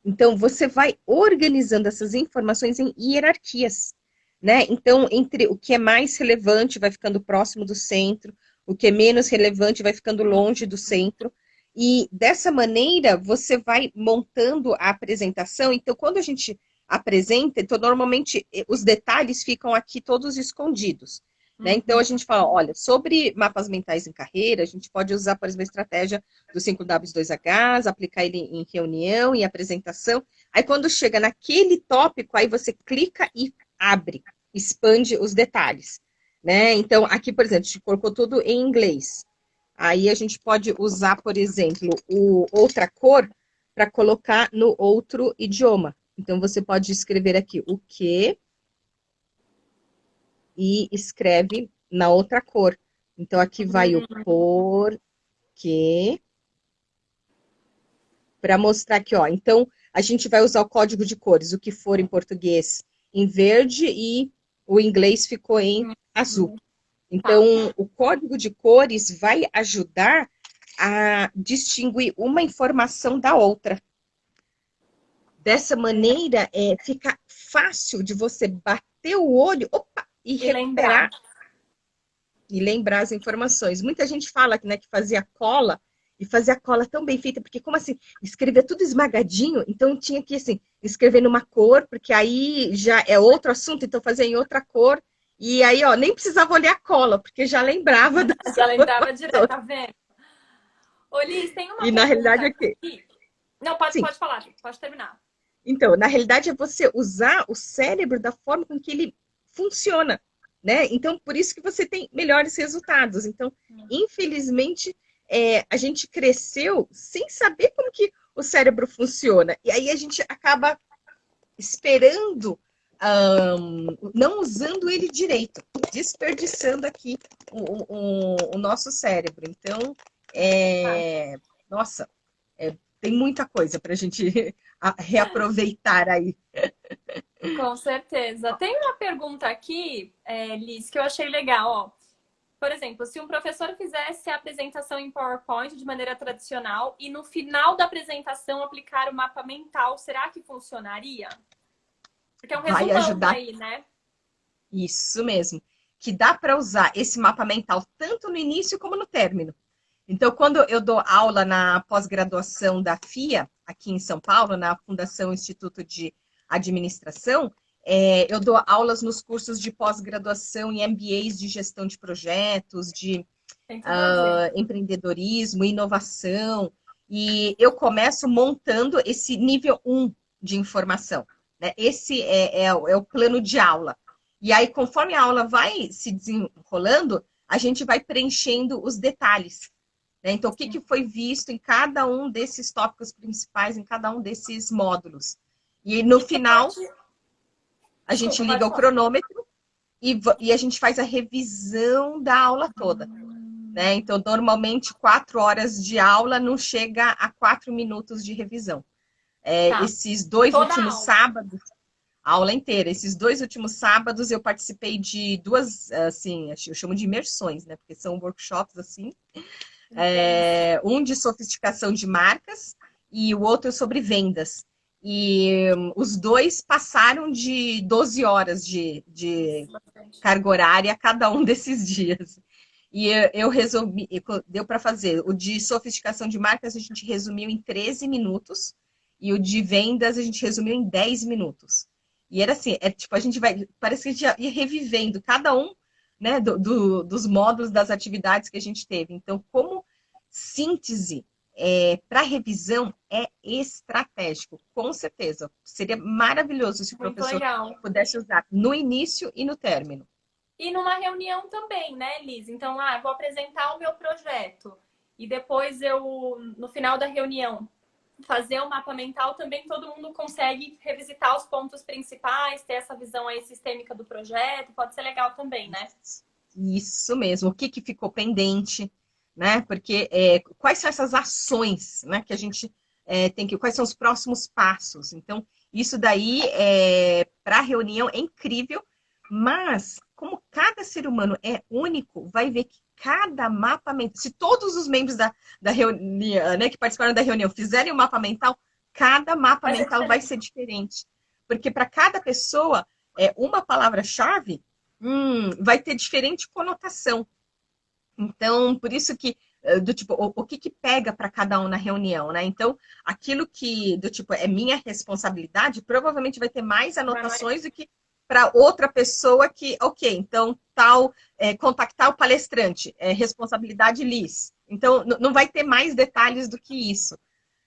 Então, você vai organizando essas informações em hierarquias, né? Então, entre o que é mais relevante vai ficando próximo do centro, o que é menos relevante vai ficando longe do centro. E dessa maneira, você vai montando a apresentação. Então, quando a gente apresenta, então, normalmente os detalhes ficam aqui todos escondidos. Né? Então, a gente fala, olha, sobre mapas mentais em carreira, a gente pode usar, por exemplo, a estratégia dos 5W2Hs, aplicar ele em reunião, em apresentação. Aí, quando chega naquele tópico, aí você clica e abre, expande os detalhes. Né? Então, aqui, por exemplo, a gente colocou tudo em inglês. Aí, a gente pode usar, por exemplo, outra cor para colocar no outro idioma. Então, você pode escrever aqui o que e escreve na outra cor. Então, aqui vai o porquê, para mostrar aqui, ó. Então, a gente vai usar o código de cores, o que for em português em verde e o inglês ficou em azul. Então, o código de cores vai ajudar a distinguir uma informação da outra. Dessa maneira, fica fácil de você bater o olho, opa, e recuperar e lembrar as informações. Muita gente fala né, que fazia cola, e fazia cola tão bem feita, porque como assim, escrevia tudo esmagadinho, então tinha que assim, escrever numa cor, porque aí já é outro assunto, então fazia em outra cor, e aí, ó, nem precisava olhar a cola, porque já lembrava das Já lembrava direto, tá vendo? Ô, Liz, tem uma e na realidade aqui. Não, pode falar, pode terminar. Então, na realidade é você usar o cérebro da forma com que ele funciona, né? Então, por isso que você tem melhores resultados. Então, infelizmente, a gente cresceu sem saber como que o cérebro funciona. E aí a gente acaba esperando, não usando ele direito, desperdiçando aqui o nosso cérebro. Então, nossa, tem muita coisa para a gente reaproveitar aí. Com certeza. Tem uma pergunta aqui, Liz, que eu achei legal, ó. Por exemplo, se um professor fizesse a apresentação em PowerPoint de maneira tradicional e no final da apresentação aplicar o mapa mental, será que funcionaria? Porque é um resumão ajudar aí, né? Isso mesmo. Que dá para usar esse mapa mental tanto no início como no término. Então, quando eu dou aula na pós-graduação da FIA, aqui em São Paulo, na Fundação Instituto de Administração, eu dou aulas nos cursos de pós-graduação em MBAs de gestão de projetos, de empreendedorismo, inovação. E eu começo montando esse nível 1 de informação. Né? Esse é o plano de aula. E aí, conforme a aula vai se desenrolando, a gente vai preenchendo os detalhes. Né? Então, o que foi visto em cada um desses tópicos principais, em cada um desses módulos. E no final, a gente liga o cronômetro e a gente faz a revisão da aula toda. Né? Então, normalmente, 4 horas de aula não chega a 4 minutos de revisão. Tá. Esses 2 Toda a últimos aula. sábados, a aula inteira, esses 2 últimos sábados eu participei de 2, assim, eu chamo de imersões, né? Porque são workshops, assim, um de sofisticação de marcas e o outro sobre vendas. E os 2 passaram de 12 horas de carga horária cada um desses dias. E eu resolvi, deu para fazer. O de sofisticação de marcas a gente resumiu em 13 minutos e o de vendas a gente resumiu em 10 minutos. E era assim, tipo, a gente vai, parece que a gente ia revivendo cada um, né, dos módulos das atividades que a gente teve. Então, como síntese para revisão é estratégico, com certeza. Seria maravilhoso se o Muito professor legal. pudesse usar no início e no término. E numa reunião também, né, Liz? Então, eu vou apresentar o meu projeto. E depois eu, no final da reunião, fazer o mapa mental, também todo mundo consegue revisitar os pontos principais, ter essa visão aí sistêmica do projeto. Pode ser legal também, né? Isso mesmo. O que, que ficou pendente, né? Porque quais são essas ações, né, que a gente tem que... Quais são os próximos passos? Então, isso daí, para a reunião, é incrível, mas como cada ser humano é único, vai ver que cada mapa mental, se todos os membros da reunião, né, que participaram da reunião fizerem um mapa mental, cada mapa mental vai ser diferente. Porque para cada pessoa, uma palavra-chave vai ter diferente conotação. Então, por isso que, do tipo, o que pega para cada um na reunião, né? Então, aquilo que, do tipo, é minha responsabilidade, provavelmente vai ter mais anotações do que para outra pessoa que, ok, então, contactar o palestrante, responsabilidade Liz. Então, não vai ter mais detalhes do que isso.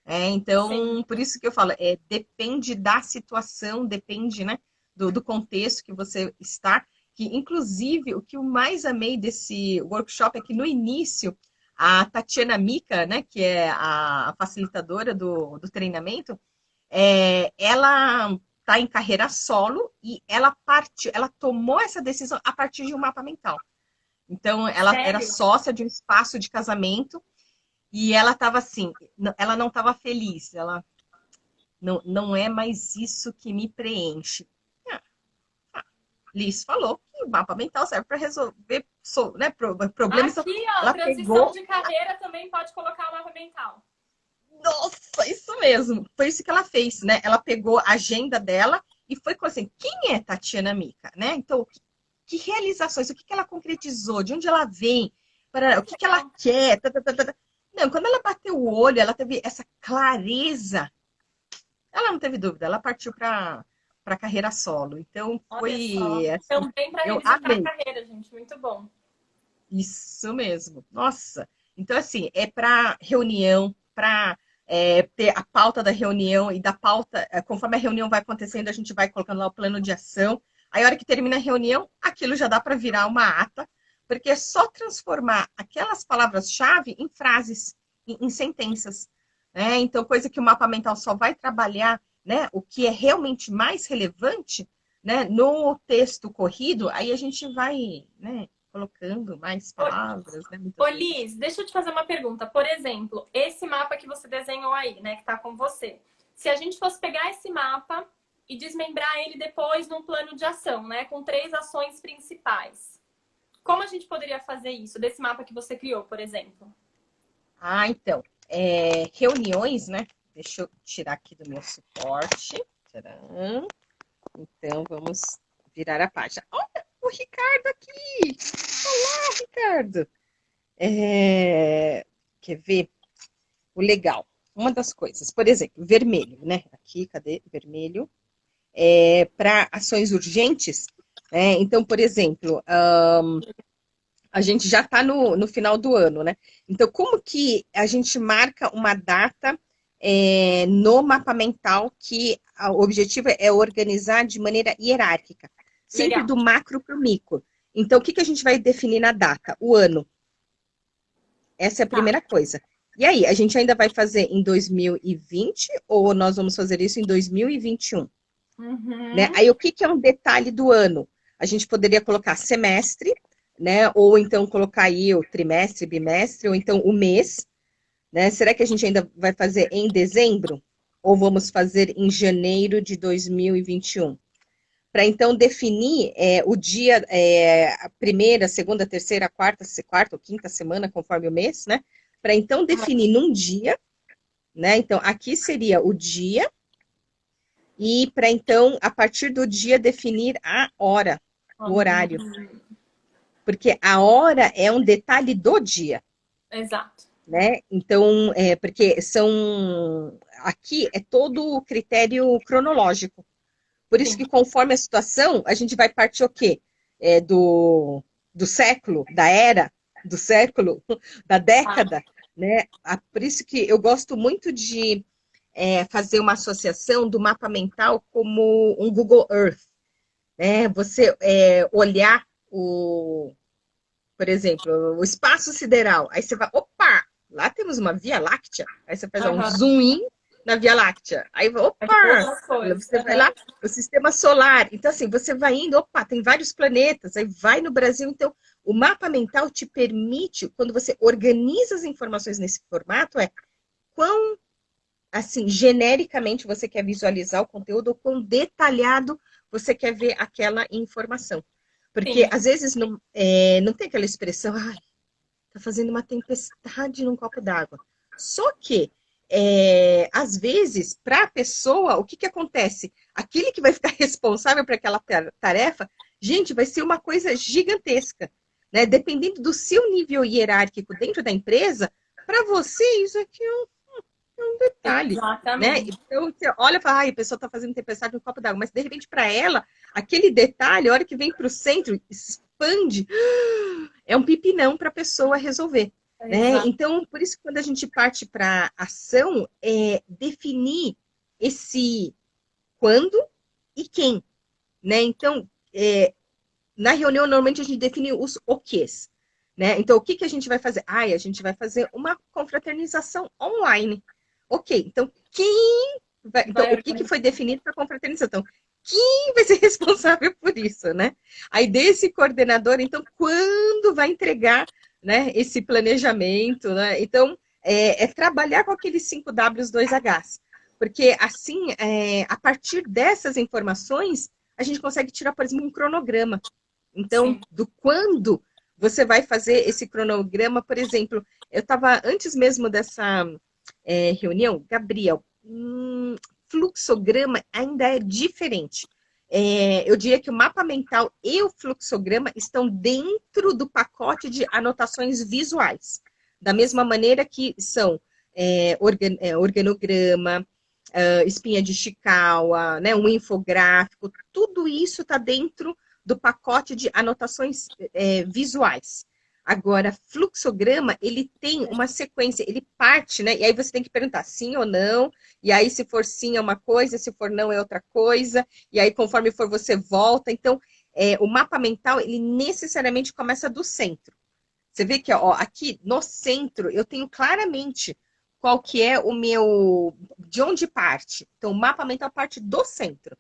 Então, sim, por isso que eu falo, depende da situação, depende, né, do contexto que você está. Que, inclusive, o que eu mais amei desse workshop é que, no início, a Tatiana Mika, né, que é a facilitadora do treinamento, ela está em carreira solo e ela tomou essa decisão a partir de um mapa mental. Então, ela era sócia de um espaço de casamento e ela estava assim, ela não estava feliz, ela não é mais isso que me preenche. Liz falou que o mapa mental serve para resolver, né, problemas. Aqui, ó, ela transição de carreira também pode colocar o mapa mental. Nossa, isso mesmo. Foi isso que ela fez, né? Ela pegou a agenda dela e foi com assim, quem é Tatiana Mika, né? Então, que realizações, o que ela concretizou, de onde ela vem, o que ela quer. Não, quando ela bateu o olho, ela teve essa clareza. Ela não teve dúvida, ela partiu para carreira solo. Então, foi... Assim, também para revisitar a carreira, gente. Muito bom. Isso mesmo. Nossa. Então, assim, é para reunião, para ter a pauta da reunião e da pauta, conforme a reunião vai acontecendo, a gente vai colocando lá o plano de ação. Aí, a hora que termina a reunião, aquilo já dá para virar uma ata, porque é só transformar aquelas palavras-chave em frases, em sentenças. Né? Então, coisa que o mapa mental só vai trabalhar, né, o que é realmente mais relevante, né, no texto corrido, aí a gente vai, né, colocando mais palavras, né? Ô, Liz, deixa eu te fazer uma pergunta. Por exemplo, esse mapa que você desenhou aí, né, que tá com você. Se a gente fosse pegar esse mapa e desmembrar ele depois num plano de ação, né, com 3 ações principais. Como a gente poderia fazer isso, desse mapa que você criou, por exemplo? Então, reuniões, né? Deixa eu tirar aqui do meu suporte. Tcharam. Então, vamos virar a página. Olha o Ricardo aqui! Olá, Ricardo! Quer ver? O legal. Uma das coisas, por exemplo, vermelho, né? Aqui, cadê? Vermelho. Para ações urgentes. Então, por exemplo, a gente já está no final do ano, né? Então, como que a gente marca uma data no mapa mental que o objetivo é organizar de maneira hierárquica, sempre do macro para o micro. Então, o que a gente vai definir na data? O ano. Essa é a primeira coisa. E aí, a gente ainda vai fazer em 2020 ou nós vamos fazer isso em 2021? Né? Aí, o que é um detalhe do ano? a gente poderia colocar semestre, né? Ou então colocar aí o trimestre, bimestre, ou então o mês, né? Será que a gente ainda vai fazer em dezembro? Ou vamos fazer em janeiro de 2021? Para então definir o dia, a primeira, segunda, terceira, quarta ou quinta semana, conforme o mês, né? Para então definir num dia, né? Então, aqui seria o dia, e para então, a partir do dia, definir a hora, o horário. Porque a hora é um detalhe do dia, Exato. né? Então, porque são. Aqui é todo o critério cronológico. Por isso Sim. que, conforme a situação, a gente vai partir o quê? Do século, da era, do século, da década, né? Por isso que eu gosto muito de fazer uma associação do mapa mental como um Google Earth, né? Você olhar por exemplo, o espaço sideral, aí você vai, opa, lá temos uma Via Láctea, aí você faz um zoom in na Via Láctea, aí opa, você vai lá, o sistema solar, então assim, você vai indo, opa, tem vários planetas, aí vai no Brasil, então o mapa mental te permite, quando você organiza as informações nesse formato, quão assim, genericamente você quer visualizar o conteúdo ou quão detalhado você quer ver aquela informação. Porque, Sim. às vezes, não tem aquela expressão, ai, tá fazendo uma tempestade num copo d'água. Só que, às vezes, para a pessoa, o que, que acontece? Aquele que vai ficar responsável por aquela tarefa, gente, vai ser uma coisa gigantesca. Né? Dependendo do seu nível hierárquico dentro da empresa, para você, isso aqui é um detalhe, né? Exatamente. Então você olha e fala, ai, a pessoa está fazendo tempestade no copo d'água, mas de repente para ela, aquele detalhe, a hora que vem para o centro, expande, é um pipinão para a pessoa resolver. Né? Então, por isso que quando a gente parte para ação, é definir esse quando e quem. Né? Então, na reunião, normalmente a gente define os quês. Né? Então, o que, que a gente vai fazer? A gente vai fazer uma confraternização online. Ok, então quem vai. Então, o que, que foi definido para a confraternização? Quem vai ser responsável por isso, né? Aí, desse coordenador, então, quando vai entregar, né, esse planejamento, né? Então, trabalhar com aqueles 5 Ws, 2 Hs. Porque, assim, a partir dessas informações, a gente consegue tirar, por exemplo, um cronograma. Então, do quando você vai fazer esse cronograma, por exemplo, eu estava, antes mesmo dessa reunião, Gabriel, fluxograma ainda é diferente. Eu diria que o mapa mental e o fluxograma estão dentro do pacote de anotações visuais. Da mesma maneira que são organograma, espinha de Chikawa, né, um infográfico, tudo isso está dentro do pacote de anotações visuais. Agora, fluxograma, ele tem uma sequência, ele parte, né? E aí você tem que perguntar sim ou não, e aí se for sim é uma coisa, se for não é outra coisa, e aí conforme for você volta. Então, o mapa mental, ele necessariamente começa do centro. Você vê que ó, aqui no centro eu tenho claramente qual que é o meu, de onde parte. Então, o mapa mental parte do centro.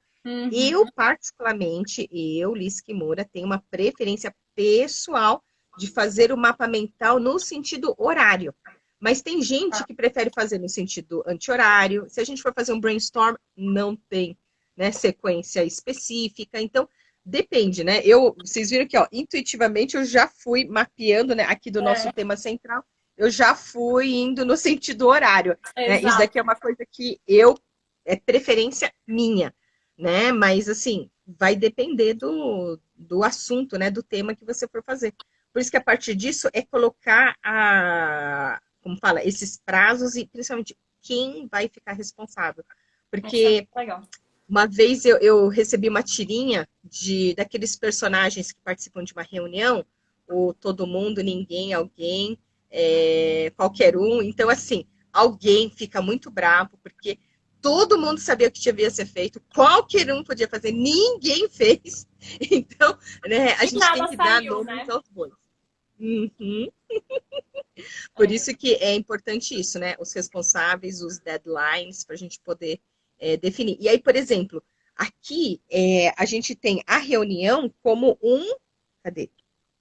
Eu, particularmente, Liz Kimura, tenho uma preferência pessoal de fazer o mapa mental no sentido horário. Mas tem gente que prefere fazer no sentido anti-horário. Se a gente for fazer um brainstorm, não tem, né, sequência específica. Então, depende, né? Vocês viram que, ó, intuitivamente eu já fui mapeando, né, aqui do nosso tema central, eu já fui indo no sentido horário. Né? Isso daqui é uma coisa que é preferência minha, né? Mas, assim, vai depender do assunto, né? Do tema que você for fazer. Por isso que a partir disso é colocar como fala, esses prazos e principalmente quem vai ficar responsável. Porque uma vez eu recebi uma tirinha daqueles personagens que participam de uma reunião, o todo mundo, ninguém, alguém, qualquer um. Então, assim, alguém fica muito bravo, porque todo mundo sabia o que devia ser feito, qualquer um podia fazer, ninguém fez. Então, né, a gente tem que dar nomes aos bois. Uhum. Por isso que é importante isso, né? Os responsáveis, os deadlines, para a gente poder definir. E aí, por exemplo, Aqui, a gente tem a reunião como cadê?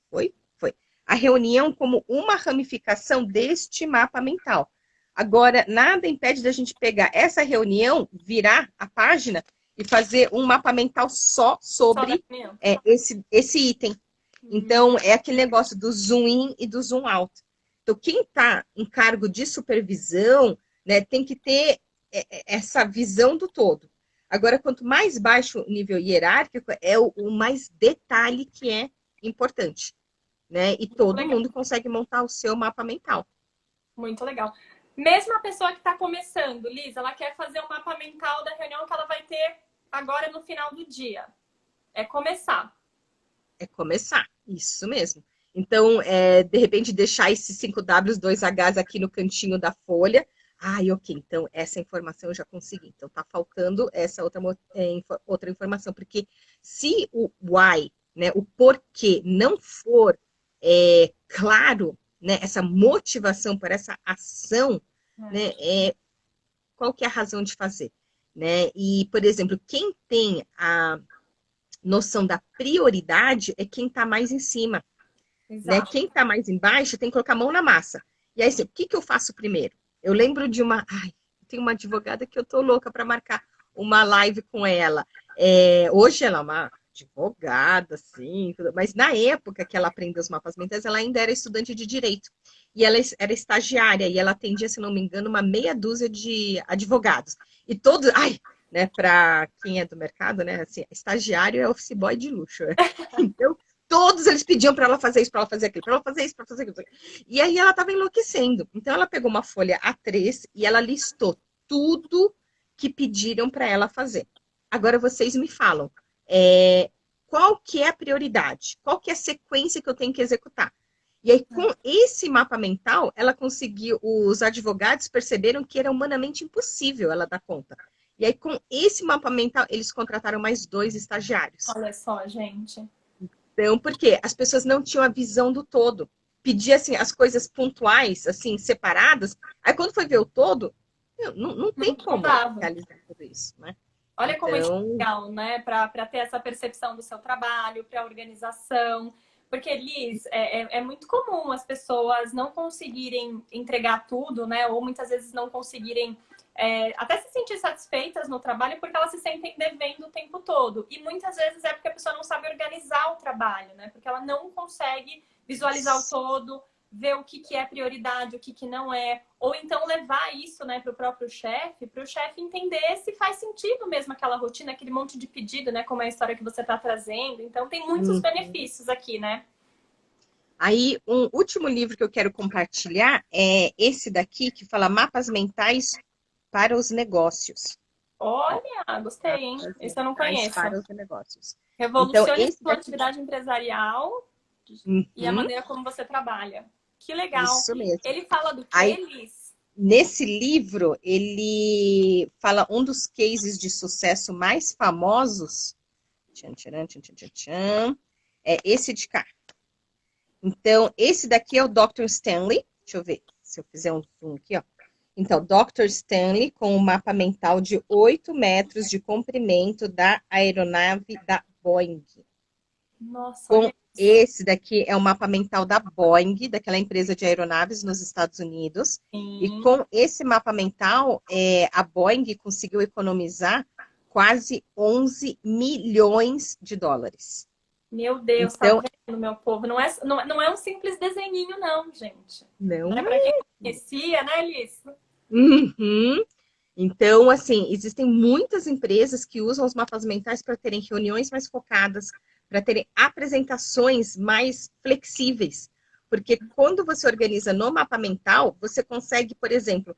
Foi? Foi. A reunião como uma ramificação deste mapa mental. Agora, nada impede da gente pegar essa reunião, virar a página e fazer um mapa mental só sobre esse item. Então, é aquele negócio do zoom in e do zoom out. Então, quem está em cargo de supervisão, né, tem que ter essa visão do todo. Agora, quanto mais baixo o nível hierárquico, é o mais detalhe que é importante. Né? E todo mundo consegue montar o seu mapa mental. Muito legal. Mesmo a pessoa que está começando, Liz, ela quer fazer um mapa mental da reunião que ela vai ter agora no final do dia. É começar. É começar, isso mesmo. Então, de repente, deixar esses 5Ws, 2Hs aqui no cantinho da folha. Ok, então essa informação eu já consegui. Então, tá faltando essa outra informação. Porque se o why, né, o porquê não for claro, né, essa motivação para essa ação, né, qual que é a razão de fazer? Né? E, por exemplo, quem tem a noção da prioridade é quem está mais em cima. Né? Quem está mais embaixo tem que colocar a mão na massa. E aí, assim, o que eu faço primeiro? Eu lembro de tem uma advogada que eu tô louca para marcar uma live com ela. Hoje ela é uma advogada, assim, mas na época que ela aprendeu os mapas mentais, ela ainda era estudante de direito. E ela era estagiária, e ela atendia, se não me engano, uma meia dúzia de advogados. E todos, né, para quem é do mercado, né, assim, estagiário é office boy de luxo. Né? Então, todos eles pediam para ela fazer isso, para ela fazer aquilo, para ela fazer isso, para fazer aquilo. E aí ela estava enlouquecendo. Então ela pegou uma folha A3 e ela listou tudo que pediram para ela fazer. Agora vocês me falam, qual que é a prioridade? Qual que é a sequência que eu tenho que executar? E aí, com esse mapa mental, ela conseguiu, os advogados perceberam que era humanamente impossível ela dar conta. E aí, com esse mapa mental, eles contrataram mais 2 estagiários. Olha só, gente. Então, por quê? As pessoas não tinham a visão do todo. Pedia, assim, as coisas pontuais, assim, separadas. Aí, quando foi ver o todo, não tem como realizar tudo isso, né? Olha como isso é legal, né? Para ter essa percepção do seu trabalho, para a organização. Porque, Liz, é muito comum as pessoas não conseguirem entregar tudo, né? Ou muitas vezes não conseguirem até se sentir satisfeitas no trabalho porque elas se sentem devendo o tempo todo. E muitas vezes é porque a pessoa não sabe organizar o trabalho, né? Porque ela não consegue visualizar o todo, ver o que é prioridade, o que não é. Ou então levar isso, né, para o próprio chefe, para o chefe entender se faz sentido mesmo aquela rotina, aquele monte de pedido, né? Como é a história que você está trazendo. Então tem muitos benefícios aqui, né? Aí, um último livro que eu quero compartilhar é esse daqui, que fala Mapas Mentais para os Negócios. Olha, gostei, hein? Esse eu não conheço. Para os negócios. Revolucione sua atividade empresarial e a maneira como você trabalha. Que legal. Isso mesmo. Ele fala do que, Liz? Nesse livro, ele fala um dos cases de sucesso mais famosos. É esse de cá. Então, esse daqui é o Dr. Stanley. Deixa eu ver se eu fizer um zoom aqui, ó. Então, Dr. Stanley, com um mapa mental de 8 metros de comprimento da aeronave da Boeing. Nossa, com esse daqui é o mapa mental da Boeing, daquela empresa de aeronaves nos Estados Unidos. Sim. E com esse mapa mental, a Boeing conseguiu economizar quase 11 milhões de dólares. Meu Deus, então, tá vendo, meu povo? Não é um simples desenhinho, não, gente. Não é. Para quem conhecia, né, Liz? Uhum. Então, assim, existem muitas empresas que usam os mapas mentais para terem reuniões mais focadas, para terem apresentações mais flexíveis. Porque quando você organiza no mapa mental, você consegue, por exemplo,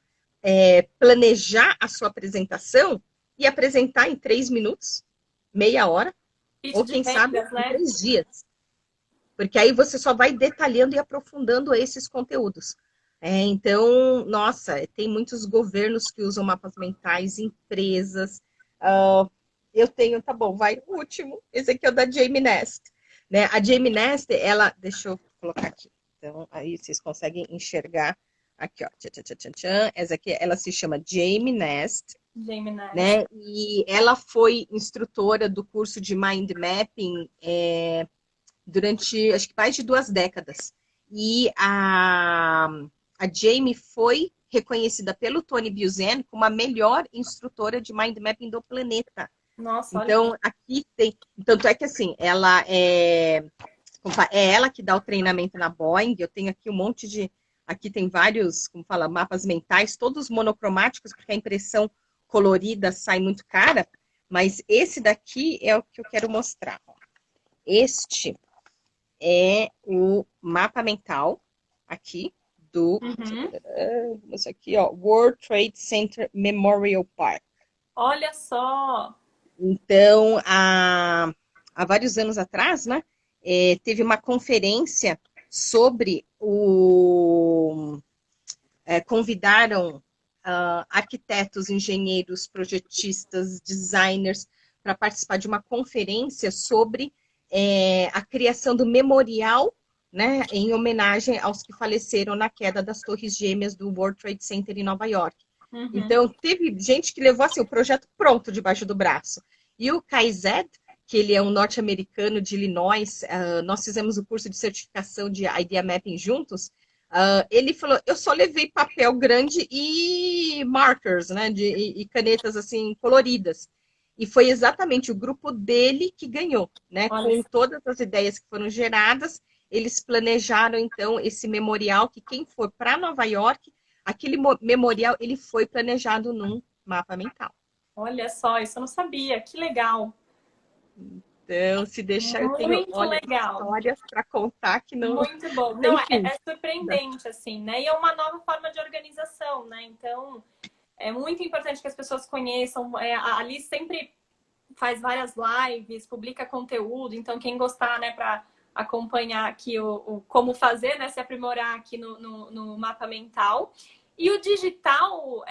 planejar a sua apresentação e apresentar em 3 minutos, meia hora, ou quem sabe em 3 dias. Porque aí você só vai detalhando e aprofundando esses conteúdos. Então, nossa, tem muitos governos que usam mapas mentais, empresas. Eu tenho, tá bom, vai o último. Esse aqui é o da Jamie Nest. Né? A Jamie Nest, ela... Deixa eu colocar aqui. Então, aí vocês conseguem enxergar. Aqui, ó. Essa aqui, ela se chama Jamie Nest. Jamie Nash. né? E ela foi instrutora do curso de Mind Mapping durante, acho que mais de 2 décadas. E a Jamie foi reconhecida pelo Tony Buzan como a melhor instrutora de Mind Mapping do planeta. Nossa, olha. Então, aqui tem... Tanto é que, assim, é ela que dá o treinamento na Boeing. Eu tenho aqui um monte de... Aqui tem vários, como fala, mapas mentais, todos monocromáticos, porque a impressão colorida sai muito cara. Mas esse daqui é o que eu quero mostrar. Este é o mapa mental aqui do... Isso aqui, ó, World Trade Center Memorial Park. Olha só! Então, há vários anos atrás, né, teve uma conferência sobre convidaram arquitetos, engenheiros, projetistas, designers para participar de uma conferência sobre a criação do memorial, né, em homenagem aos que faleceram na queda das Torres Gêmeas do World Trade Center em Nova York. Então, teve gente que levou assim, o projeto pronto debaixo do braço. E o Kai Zed, que ele é um norte-americano de Illinois, nós fizemos o curso de certificação de Idea Mapping juntos, ele falou, eu só levei papel grande e markers, né, e canetas assim coloridas. E foi exatamente o grupo dele que ganhou, né, com todas as ideias que foram geradas. Eles planejaram, então, esse memorial, que quem for para Nova York, aquele memorial, ele foi planejado num mapa mental. Olha só, isso eu não sabia. Que legal. Então, se deixar, eu tenho histórias para contar que não... Muito bom. Não, é surpreendente, assim, né? E é uma nova forma de organização, né? Então, é muito importante que as pessoas conheçam. A Alice sempre faz várias lives, publica conteúdo. Então, quem gostar, né, para acompanhar aqui o como fazer, né, se aprimorar aqui no mapa mental. E o digital,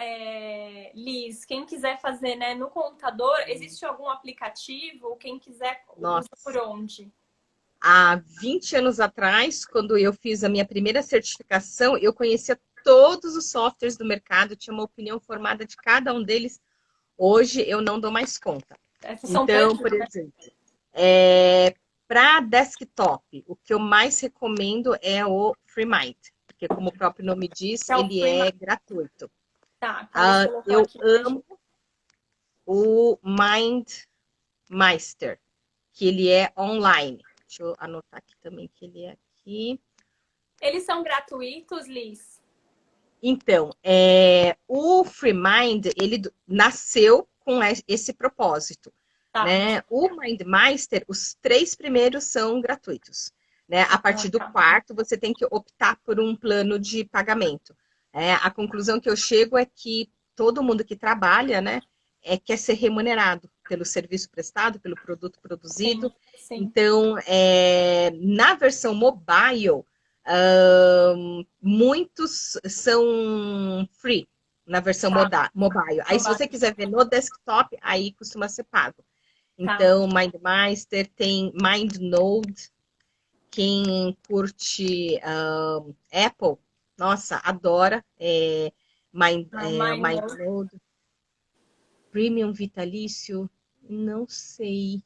Liz, quem quiser fazer, né, no computador, existe algum aplicativo? Quem quiser, usa por onde? Há 20 anos atrás, quando eu fiz a minha primeira certificação, eu conhecia todos os softwares do mercado, tinha uma opinião formada de cada um deles. Hoje eu não dou mais conta. Então, por exemplo, para desktop, o que eu mais recomendo é o FreeMind, porque como o próprio nome diz, ele é gratuito. Tá, eu amo o MindMeister, que ele é online. Deixa eu anotar aqui também que ele é aqui. Eles são gratuitos, Liz? Então, o FreeMind, ele nasceu com esse propósito. Tá. Né? O MindMeister, os 3 primeiros são gratuitos. Né? A partir do 4º, você tem que optar por um plano de pagamento. A conclusão que eu chego é que todo mundo que trabalha, né, quer ser remunerado pelo serviço prestado, pelo produto produzido. Sim. Então, na versão mobile, muitos são free na versão mobile. Aí, se você quiser ver no desktop, aí costuma ser pago. Então, MindMeister, tem MindNode. Quem curte Apple, nossa, adora MindNode. Premium Vitalício, não sei.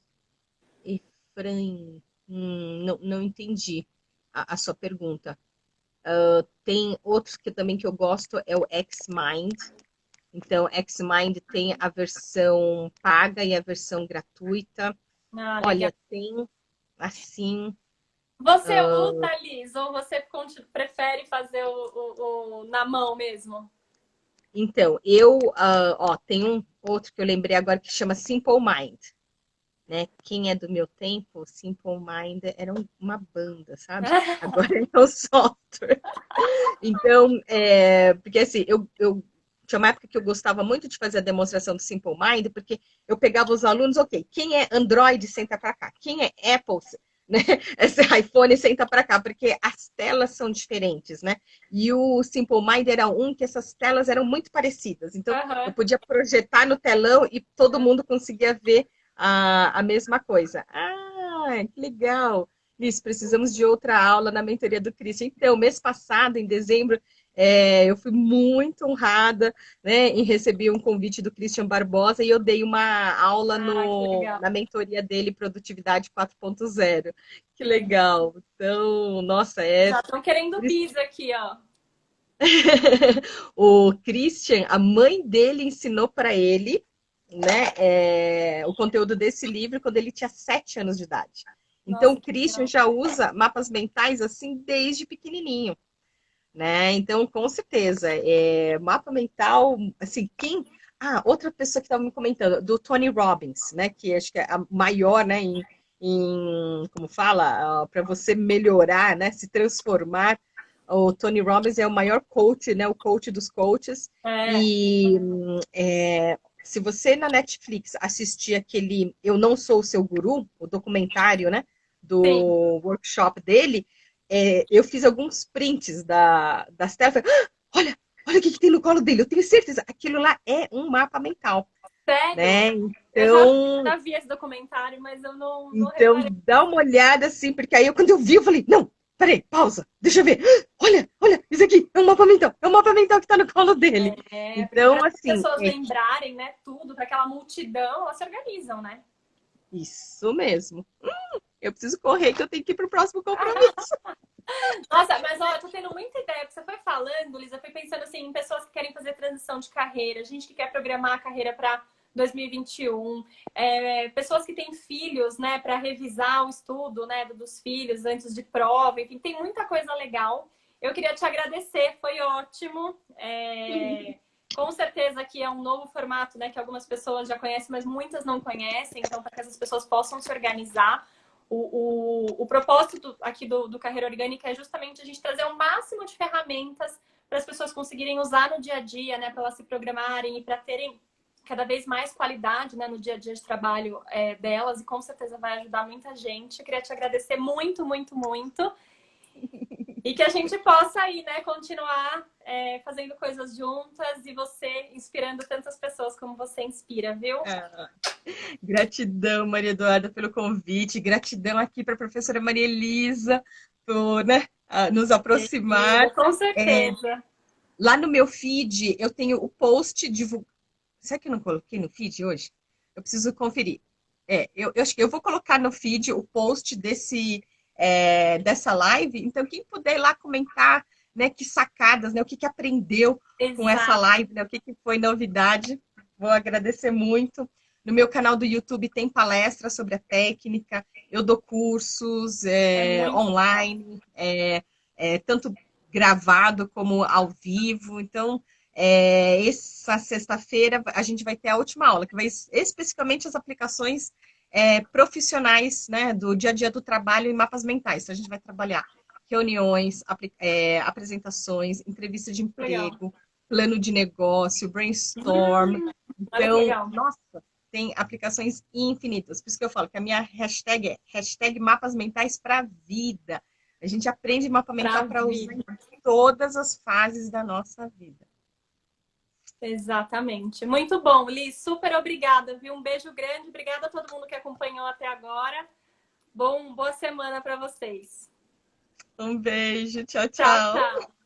Efraim, não entendi a sua pergunta. Tem outros que eu gosto, é o Xmind. Então, Xmind tem a versão paga e a versão gratuita. Olha, tem assim... Você usa, Liz, ou você prefere fazer o na mão mesmo? Então, tem um outro que eu lembrei agora que chama Simple Mind. Né? Quem é do meu tempo, Simple Mind era uma banda, sabe? Agora é um software. Então, porque assim, eu tinha uma época que eu gostava muito de fazer a demonstração do Simple Mind, porque eu pegava os alunos, ok, quem é Android, senta para cá. Quem é Apple, né? Esse iPhone, senta para cá, porque as telas são diferentes, né? E o Simple Mind era um que essas telas eram muito parecidas. Então, eu podia projetar no telão e todo mundo conseguia ver a mesma coisa. Que legal! Liz, precisamos de outra aula na mentoria do Christian. Então, mês passado, em dezembro, Eu fui muito honrada, né, em receber um convite do Christian Barbosa e eu dei uma aula Ah, que legal. na mentoria dele, Produtividade 4.0. Que Que legal. legal. Então, nossa, Já estão querendo bis aqui, ó. o Christian, a mãe dele ensinou para ele, né, o conteúdo desse livro quando ele tinha 7 anos de idade. Então, Nossa, o que Christian legal. já usa mapas mentais assim desde pequenininho, né? Então, com certeza, mapa mental, assim, quem... Ah, outra pessoa que estava me comentando, do Tony Robbins, né? Que acho que é a maior, né? Como fala, para você melhorar, né? Se transformar. O Tony Robbins é o maior coach, né? O coach dos coaches. É, E se você na Netflix assistir aquele Eu Não Sou o Seu Guru, o documentário, né? sim. Do workshop dele, eu fiz alguns prints das telas. Falei, olha, olha o que tem no colo dele. Eu tenho certeza, aquilo lá é um mapa mental, Sério? né? Eu já, Então, já vi esse documentário, mas eu não então reparei. dá uma olhada assim, porque aí quando eu vi, eu falei, não, peraí, pausa, deixa eu ver. Olha, olha, isso aqui é um mapa mental que tá no colo dele. É, porque para Então, as assim, pessoas lembrarem, né, tudo, para aquela multidão, elas se organizam, né? isso mesmo. Eu preciso correr que eu tenho que ir pro próximo compromisso. Nossa, mas ó, eu tô tendo muita ideia, porque você foi falando, Lisa, eu fui pensando assim, em pessoas que querem fazer transição de carreira, gente que quer programar a carreira para 2021, pessoas que têm filhos, né, para revisar o estudo, né, dos filhos antes de prova, enfim, tem muita coisa legal. Eu queria te agradecer, foi ótimo. Com certeza que é um novo formato, né, que algumas pessoas já conhecem, mas muitas não conhecem, então para que essas pessoas possam se organizar. O propósito aqui do Carreira Orgânica é justamente a gente trazer o máximo de ferramentas para as pessoas conseguirem usar no dia a dia, né, para elas se programarem e para terem cada vez mais qualidade, né, no dia a dia de trabalho delas, e com certeza vai ajudar muita gente. Eu queria te agradecer muito, muito, muito. E que a gente possa aí, né, continuar fazendo coisas juntas e você inspirando tantas pessoas como você inspira, viu? Gratidão, Maria Eduarda, pelo convite. Gratidão aqui para a professora Maria Elisa por, né, nos aproximar. Querida, com É, certeza. lá no meu feed, eu tenho o post divulgado. Será que eu não coloquei no feed hoje? Eu preciso conferir. Eu acho que eu vou colocar no feed o post dessa live. Então, quem puder ir lá comentar, né, que sacadas, né, o que aprendeu com essa Exato. live, né, o que foi novidade, vou agradecer muito. No meu canal do YouTube tem palestras sobre a técnica, eu dou cursos É muito legal. online, tanto gravado como ao vivo. Então, essa sexta-feira a gente vai ter a última aula, que vai especificamente as aplicações profissionais, né, do dia a dia do trabalho em mapas mentais. Então, a gente vai trabalhar reuniões, apresentações, entrevista de Legal. emprego, plano de negócio, brainstorm. Olha que Então, legal. nossa, tem aplicações infinitas. Por isso que eu falo que a minha hashtag é hashtag mapas mentais para a vida. A gente aprende mapa Pra mental para usar vida. em todas as fases da nossa vida. Exatamente. Muito bom, Liz. Super obrigada, viu? Um beijo grande. Obrigada a todo mundo que acompanhou até agora. Boa semana para vocês. Um beijo, tchau, Tchau, tchau. tchau.